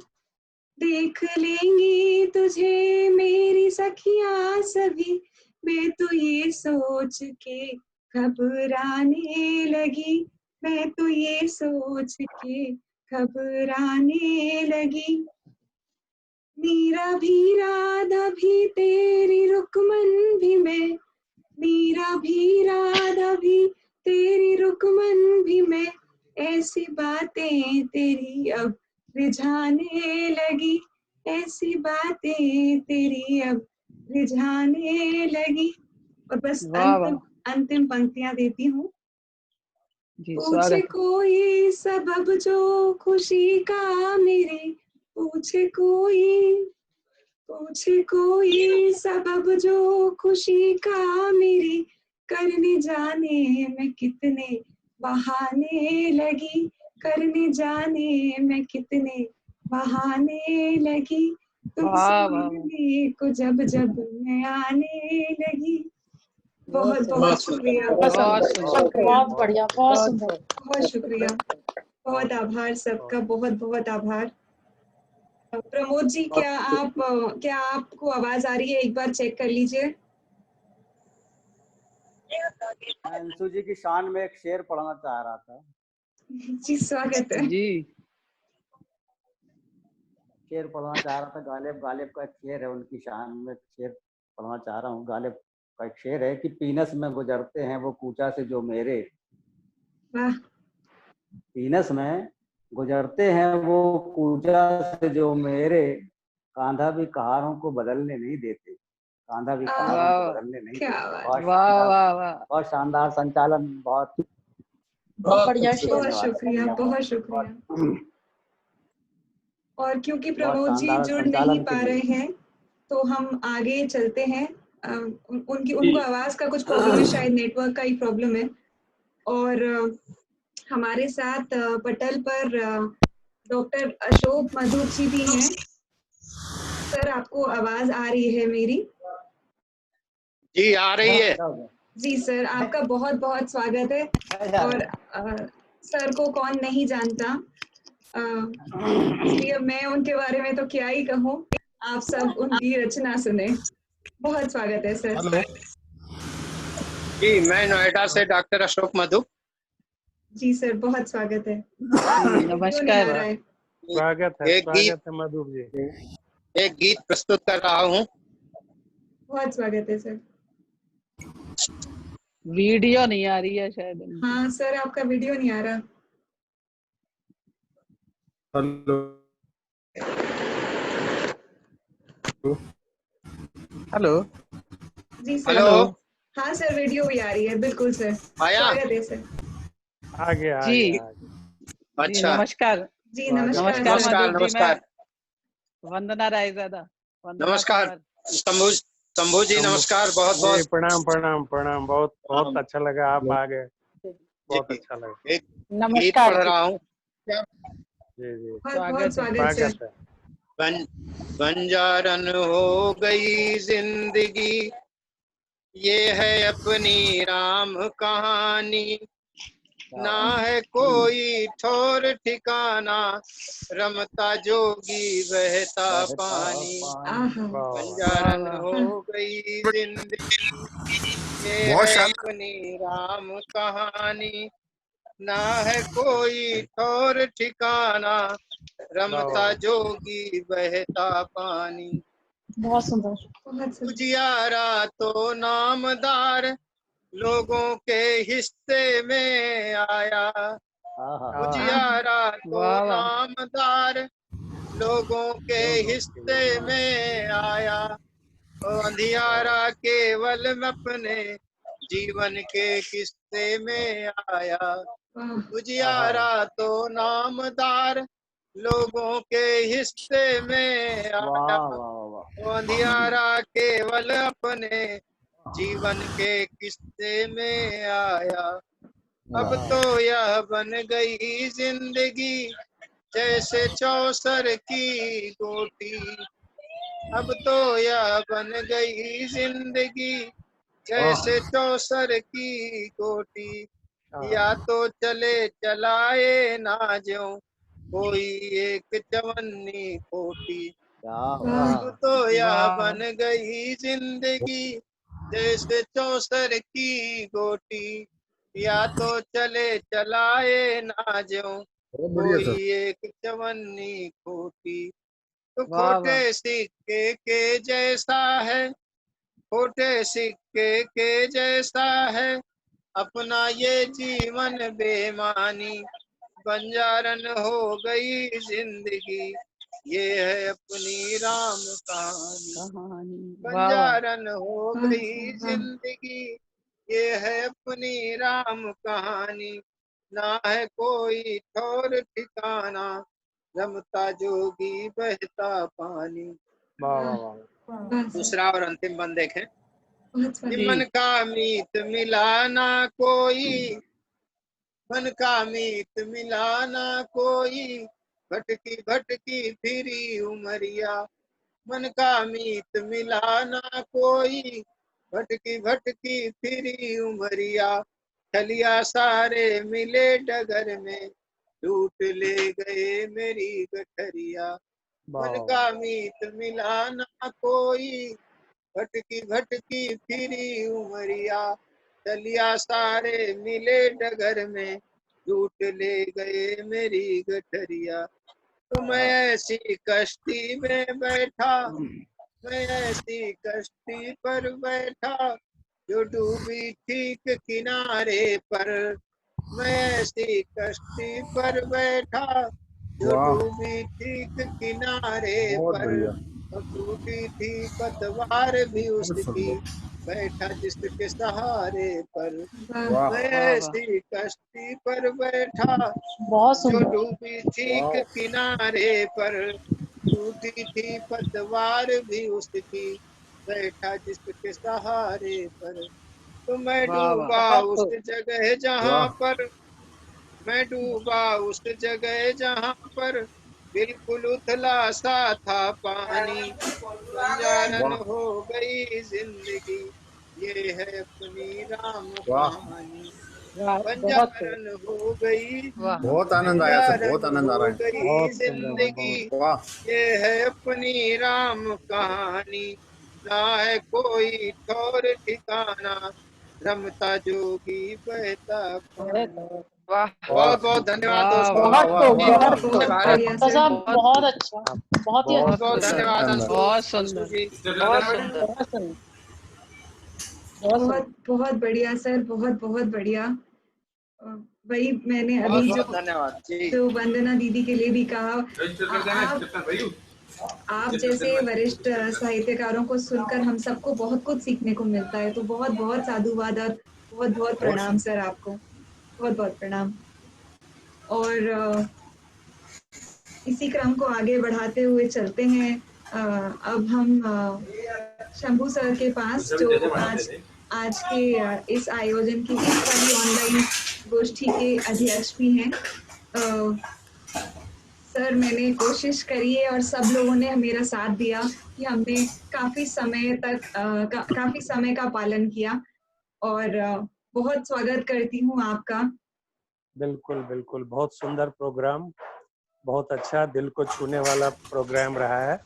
तुझे मेरी सखियां सभी। मैं तो ये सोच के घबराने लगी, मैं तो ये सोच के घबराने लगी। मीरा भी राधा भी तेरी रुकमन भी मैं, मीरा भी राधा भी तेरी रुकमन भी मैं। ऐसी बातें तेरी अब रिझाने लगी, ऐसी बातें तेरी अब रिझाने लगी। और बस अंतिम पंक्तियां देती हूँ। पूछे कोई सबब जो खुशी का मेरे, पूछे कोई सबब जो खुशी का मेरी। करने जाने में कितने बहाने लगी, करने जाने में कितने बहाने लगी। तुमसे मिलने को जब जब मैं आने लगी। बहुत बहुत शुक्रिया, बहुत बढ़िया, बहुत सुंदर, बहुत शुक्रिया, बहुत आभार सबका, बहुत बहुत आभार। प्रमोद जी, क्या आपको आवाज आ रही है? एक बार चेक कर लीजिए। मैं अंशु जी की शान में एक शेर पढ़ना चाह रहा था। जी स्वागत है जी। शेर पढ़ना चाह रहा था। गालिब का एक शेर है, उनकी शान में शेर पढ़ना चाह रहा हूँ। गालिब का एक शेर है कि पीनस में गुजरते हैं वो कूचा से जो मेरे, पीनस में गुजरते हैं वो कूचा से जो मेरे, कांधा भी कहारों को बदलने नहीं देते, कांधा भी कहारों को बदलने नहीं देते। बहुत शानदार संचालन, बहुत बढ़िया, बहुत शुक्रिया, बहुत शुक्रिया। और क्योंकि प्रमोद जी जुड़ नहीं पा रहे हैं तो हम आगे चलते हैं। उनको आवाज का कुछ प्रॉब्लम है, शायद नेटवर्क का ही प्रॉब्लम है। और हमारे साथ पटल पर डॉक्टर अशोक मधु जी भी हैं। सर, आपको आवाज आ रही है मेरी? जी आ रही है। जी सर, आपका बहुत बहुत स्वागत है। और सर को कौन नहीं जानता, इसलिए मैं उनके बारे में तो क्या ही कहूँ, आप सब उनकी रचना सुने। बहुत स्वागत है सर। हेलो जी, मैं नोएडा से डॉक्टर अशोक मधु। जी सर, बहुत स्वागत है। नमस्कार, स्वागत है मधु जी। एक गीत प्रस्तुत कर रहा हूँ। बहुत स्वागत है सर। वीडियो नहीं आ रही है शायद। हाँ सर, आपका वीडियो नहीं आ रहा। हेलो जी सर। हेलो। हाँ सर, वीडियो भी आ रही है, बिल्कुल सर। स्वागत है सर। आ गया जी। अच्छा, नमस्कार जी। नमस्कार नमस्कार नमस्कार। वंदना राय दादा। नमस्कार शंभू जी, नमस्कार। बहुत बहुत प्रणाम प्रणाम प्रणाम। बहुत बहुत अच्छा लगा आप आ गए, बहुत अच्छा लगा। एक गीत पढ़ रहा हूँ। जी जी, स्वागत है। बंजारन हो गई जिंदगी, ये है अपनी राम कहानी, ना है कोई ठौर ठिकाना, रमता जोगी बहता पानी। बंजारन हो गई जिंदगी, ये है अपनी राम कहानी, ना है कोई ठौर ठिकाना, रमता जोगी बहता पानी। बहुत सुंदर। उजियारा तो नामदार लोगों के हिस्से में आया, उजियारा तो नामदार लोगों के हिस्से में आया, अंधियारा केवल अपने जीवन के किस्से में आया। उजियारा तो नामदार लोगों के हिस्से में आया, अंधियारा केवल अपने जीवन के किस्से में आया। अब तो यह बन गई जिंदगी जैसे चौसर की गोटी, अब तो यह बन गई जिंदगी जैसे चौसर की गोटी, या तो चले चलाए ना ज्यों कोई एक चवन्नी खोटी। अब तो यह बन गई जिंदगी जैसे चौसर की गोटी, या तो चले चलाए ना ज्यों कोई एक चवन्नी खोटी। तो खोटे सिक्के के जैसा है, खोटे सिक्के के जैसा है अपना ये जीवन बेमानी, बंजारन हो गई जिंदगी, ये है अपनी राम कहानी। बंजारन हो गई जिंदगी, ये है अपनी राम कहानी, ना है कोई ठौर ठिकाना, रमता जोगी बहता पानी। दूसरा और अंतिम बंद देखें। मन का मीत मिलाना कोई, मन का मीत मिलाना कोई, भटकी भटकी फिरी उमरिया, मन का मीत मिलाना कोई, भटकी भटकी फिरी उमरिया, छलिया सारे मिले डगर में, लूट ले गए मेरी गठरिया। मन का मीत मिला ना कोई, भटकी भटकी फिरी उमरिया, चलिया सारे मिले डगर में, लूट ले गए मेरी गठरिया। तो मैं ऐसी कश्ती में बैठा, मैं ऐसी कश्ती पर बैठा, जो डूबी ठीक किनारे पर। मैं ऐसी कश्ती पर बैठा, जो डूबी ठीक किनारे पर। और टूटी थी पतवार भी उसकी, बैठा जिसके सहारे पर। मैं ऐसी कश्ती पर बैठा, जो डूबी ठीक किनारे पर। टूटी थी पतवार भी उसकी, बैठा जिसके सहारे पर। तो मैं डूबा उस जगह जहाँ पर, मैं डूबा उस जगह जहाँ पर, बिल्कुल उथला सा था पानी। बंजारन हो गई जिंदगी, ये है अपनी राम कहानी। बंजारन हो गई, बहुत आनंद आया सर, बहुत आनंद आ रहा है। गई जिंदगी, ये है अपनी राम कहानी। ना है कोई ठौर ठिकाना, रमता जोगी बहता पानी। बहुत बहुत धन्यवाद दोस्तों। बहुत अच्छा, बहुत ही बहुत बहुत धन्यवाद। बहुत सुंदर, बहुत बहुत बढ़िया सर, बहुत बहुत बढ़िया। वही मैंने अभी जो वंदना दीदी के लिए भी कहा, आप जैसे वरिष्ठ साहित्यकारों को सुनकर हम सबको बहुत कुछ सीखने को मिलता है। तो बहुत बहुत साधुवाद और बहुत बहुत प्रणाम सर आपको, बहुत बहुत प्रणाम। और इसी क्रम को आगे बढ़ाते हुए चलते हैं। अब हम शंभू सर के पास, जो आज के इस आयोजन की इस वाली ऑनलाइन गोष्ठी के अध्यक्ष भी हैं। सर, मैंने कोशिश करी है और सब लोगों ने मेरा साथ दिया कि हमने काफी समय का पालन किया, और बहुत स्वागत करती हूँ आपका। बिल्कुल बिल्कुल, बहुत सुंदर प्रोग्राम, बहुत अच्छा, दिल को छूने वाला प्रोग्राम रहा है।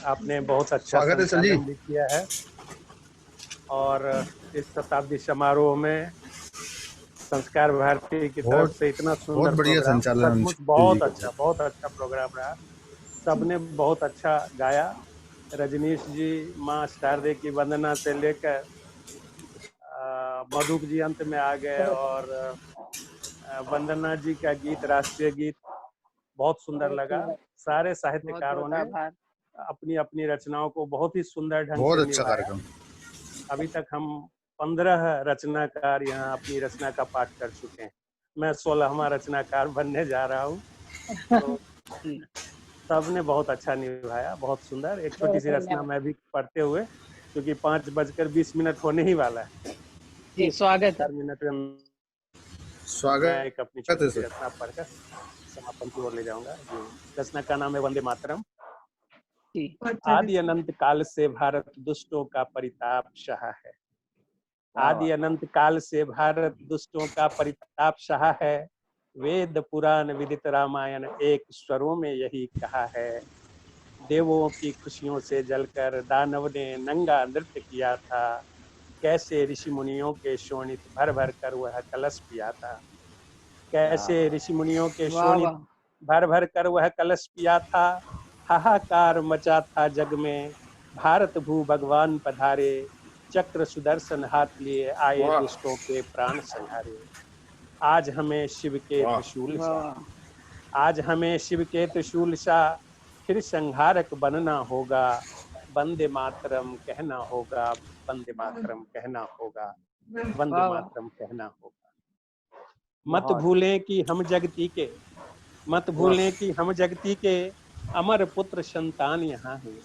आपने बहुत अच्छा संचालन भी किया है, और इस शताब्दी समारोह में संस्कार भारती की तरफ से इतना सुंदर, बहुत बढ़िया संचालन, बहुत अच्छा प्रोग्राम रहा। सबने बहुत अच्छा गाया। रजनीश जी, माँ शारदे की वंदना से लेकर मधुक जी अंत में आ गए, और वंदना जी का गीत, राष्ट्रीय गीत बहुत सुंदर लगा। सारे साहित्यकारों ने अपनी अपनी रचनाओं को बहुत ही सुंदर ढंग से बहुत अच्छा कार्यक्रम। अभी तक हम 15 रचनाकार यहाँ अपनी रचना का पाठ कर चुके हैं। मैं 16वां रचनाकार बनने जा रहा हूँ। तो सबने बहुत अच्छा निभाया, बहुत सुंदर। एक छोटी सी रचना मैं भी पढ़ते हुए, क्योंकि 5:20 होने ही वाला है जी। स्वागत है। 4 मिनट में स्वागत एक अपनी छोटी सी रचना पढ़कर समापन की ओर ले जाऊंगा। रचना का नाम है वंदे मातरम। आदि अनंत काल से भारत दुष्टों का परिताप सहा है। आदि अनंत काल से भारत दुष्टों का परिताप सहा है। वेद पुराण विदित रामायण एक स्वरों में यही कहा है। देवों की खुशियों से जलकर दानव ने नंगा नृत्य किया था। कैसे ऋषि मुनियों के शोणित भर भर कर वह कलश पिया था। कैसे ऋषि मुनियों के शोणित भर भर कर वह कलश पिया था। हाहाकार मचा था जग में, भारत भू भगवान पधारे। चक्र सुदर्शन हाथ लिए आए दुष्टों के प्राण संहारे। आज हमें शिव के त्रिशूल सा, आज हमें शिव के त्रिशूल सा फिर संहारक बनना होगा। वंदे मातरम कहना होगा, वंदे मातरम कहना होगा, वंदे मातरम कहना होगा। मत भूलें कि हम जगती के, मत भूलें कि हम जगती के अमर पुत्र संतान यहाँ हैं।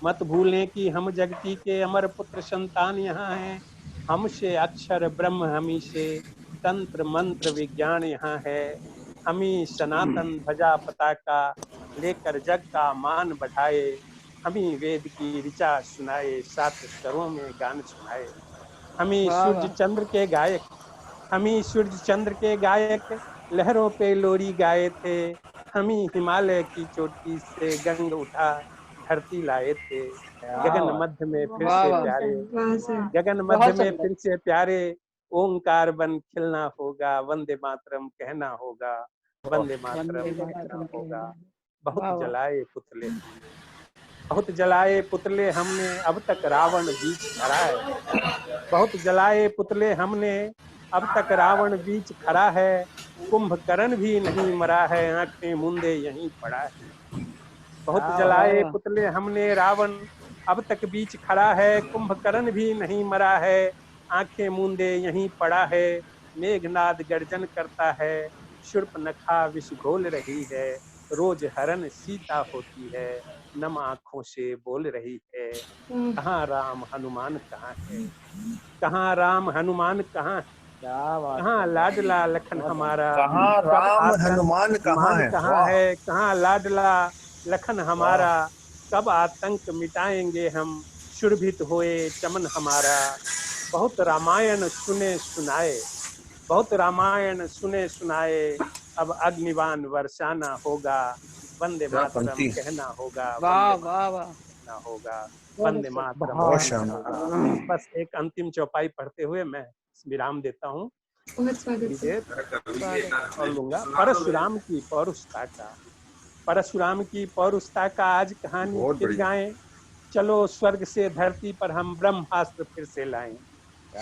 मत भूलें कि हम जगती के अमर पुत्र संतान यहाँ हैं। हमसे अक्षर ब्रह्म, हमी से तंत्र मंत्र विज्ञान यहाँ है। हमी सनातन ध्वजा पताका लेकर जग का मान बढ़ाए। हमें वेद की ऋचा सुनाए, 7 स्वरों में गान सुनाए। हमें सूर्य चंद्र के गायक, हमें सूर्य चंद्र के गायक लहरों पे लोरी गाए थे। हमें हिमालय की चोटी से गंग उठा धरती लाए थे। गगन मध्य में फिर से प्यारे, गगन मध्य में फिर से प्यारे ओंकार बन खिलना होगा, वंदे मातरम कहना होगा, वंदे मातरम कहना होगा। बहुत जलाए पुतले, बहुत जलाए पुतले हमने, अब तक रावण बीच खड़ा है। बहुत जलाए पुतले हमने, अब तक रावण बीच खड़ा है। कुंभकर्ण भी नहीं मरा है, आंखें मूंदे यहीं पड़ा है। बहुत जलाए पुतले हमने, रावण अब तक बीच खड़ा है। कुंभकर्ण भी नहीं मरा है, आंखें मूंदे यहीं पड़ा है। मेघनाद गर्जन करता है, शूर्पणखा विष घोल रही है। रोज हरण सीता होती है, नम आंखों से बोल रही है। कहाँ राम हनुमान कहाँ है, कहाँ राम हनुमान कहाँ है, कहाँ लाडला लखन हमारा, कहाँ राम हनुमान कहाँ है, कहाँ लाडला लखन हमारा। कब आतंक मिटाएंगे हम, शूरभित होए चमन हमारा। बहुत रामायण सुने सुनाए, बहुत रामायण सुने सुनाए, अब अग्निबाण बरसाना होगा, वंदे मातरम कहना होगा, कहना होगा, वंदे मातरम। बस एक अंतिम चौपाई पढ़ते हुए मैं विराम देता हूँ और लूंगा। परशुराम की पौरुषता का, परशुराम की पौरुषता का आज कहानी फिर गाएं। चलो स्वर्ग से धरती पर हम ब्रह्मास्त्र फिर से लाएं।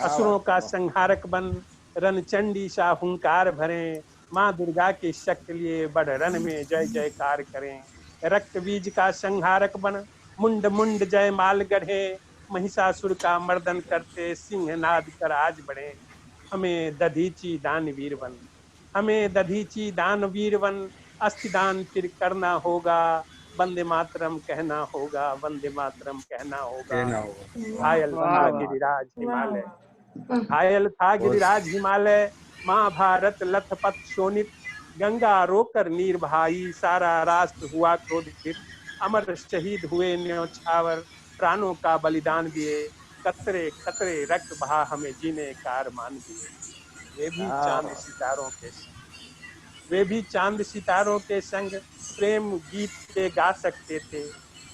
असुरों का संहारक बन रणचंडी सा हुंकार भरें। माँ दुर्गा की शक्ति लिए बड़ रण में जय जयकार करें। रक्त बीज का संहारक बन मुंड मुंड जय माल गढ़े। महिषासुर का मर्दन करते सिंहनाद कर आज बढ़े। हमें दधीची दानवीर बन, हमें दधीची दानवीर बन, अस्थिदान फिर करना होगा, वंदे मातरम कहना होगा, वंदे मातरम कहना होगा। घायल था गिरिराज हिमालय, घायल था गिरिराज हिमालय। महाभारत लथपथ शोणित, गंगा रोकर नीर भाई। सारा राष्ट्र हुआ क्रोधित, अमर शहीद हुए न्यौछावर। प्राणों का बलिदान दिए, कतरे कतरे रक्त बहा हमें जीने का अरमान दिए। वे भी चांद सितारों के संग, वे भी चांद सितारों के संग प्रेम गीत के गा सकते थे।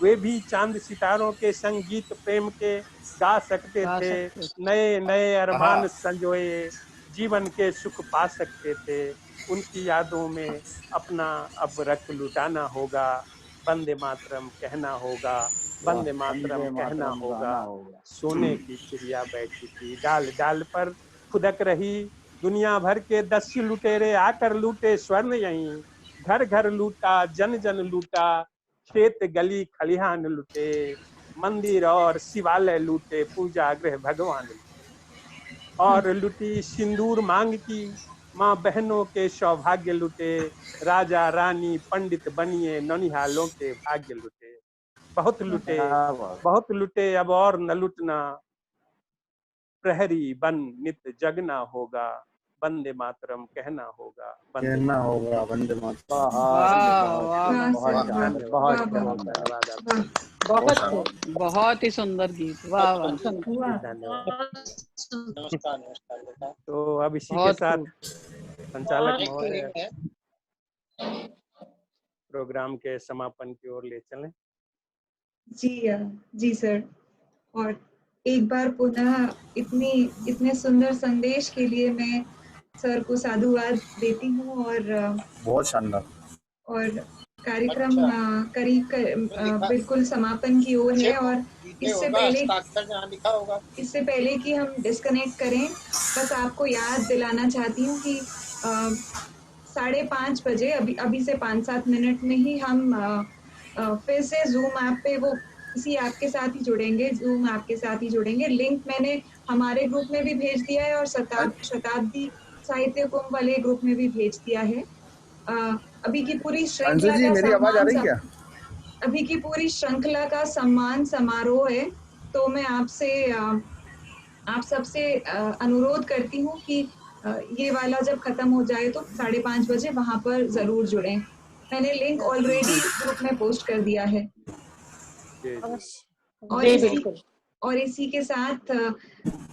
वे भी चांद सितारों के संग गीत प्रेम के गा सकते थे। नए नए अरमान संजोए जीवन के सुख पा सकते थे। उनकी यादों में अपना अब रक्त लुटाना होगा, वंदे मातरम कहना होगा, वंदे मातरम कहना होगा। सोने की चिड़िया बैठी थी डाल डाल पर खुदक रही। दुनिया भर के 10 लुटेरे आकर लूटे स्वर्ण यहीं। घर घर लूटा, जन जन लूटा, खेत गली खलिहान लूटे। मंदिर और शिवालय लूटे, पूजा गृह भगवान लूटे। और लुटी सिंदूर मांग की माँ बहनों के सौभाग्य लुटे। राजा रानी पंडित बनिए, ननिहालों के भाग्य लुटे। बहुत लुटे, बहुत लुटे, अब और न लुटना। प्रहरी बन नित जगना होगा, वंदे मातरम कहना होगा, कहना होगा, वंदे मातरम। बहुत ही सुंदर गीत। वाह वाह, तो अब इसी के साथ संचालक महोदय प्रोग्राम के समापन की ओर ले चलें। जी सर, और एक बार पुनः इतने सुंदर संदेश के लिए मैं सर को साधुवाद देती हूँ। और बहुत शानदार। और कार्यक्रम करीब बिल्कुल समापन की ओर है। और इससे पहले कि हम डिस्कनेक्ट करें, बस आपको याद दिलाना चाहती हूँ कि 5:30 बजे अभी से 5-7 मिनट में ही हम फिर से जूम ऐप पे वो इसी ऐप के साथ ही जुड़ेंगे, जूम ऐप के साथ ही जुड़ेंगे। लिंक मैंने हमारे ग्रुप में भी भेज दिया है और शताब्दी साहित्य कुंभ वाले ग्रुप में भी भेज दिया है। अभी की पूरी श्रृंखला का मेरी आवाज आ रही है क्या? अभी की पूरी श्रृंखला का सम्मान समारोह है। तो मैं आप सबसे अनुरोध करती हूँ कि ये वाला जब खत्म हो जाए तो 5:30 बजे वहां पर जरूर जुड़ें। मैंने लिंक ऑलरेडी ग्रुप में पोस्ट कर दिया है। और इसी के साथ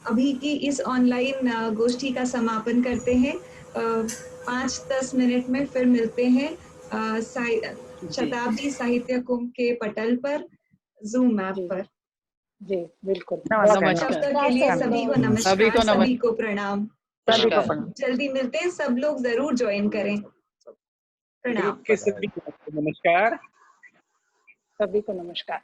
अभी की इस ऑनलाइन गोष्ठी का समापन करते हैं। 5-10 मिनट में फिर मिलते हैं शताब्दी साहित्य कुंभ के पटल पर, जूम ऐप पर। जी बिल्कुल। तब तक के लिए सभी को नमस्कार, सभी को प्रणाम। जल्दी मिलते हैं, सब लोग जरूर ज्वाइन करें। प्रणाम। सभी को नमस्कार। सभी को नमस्कार।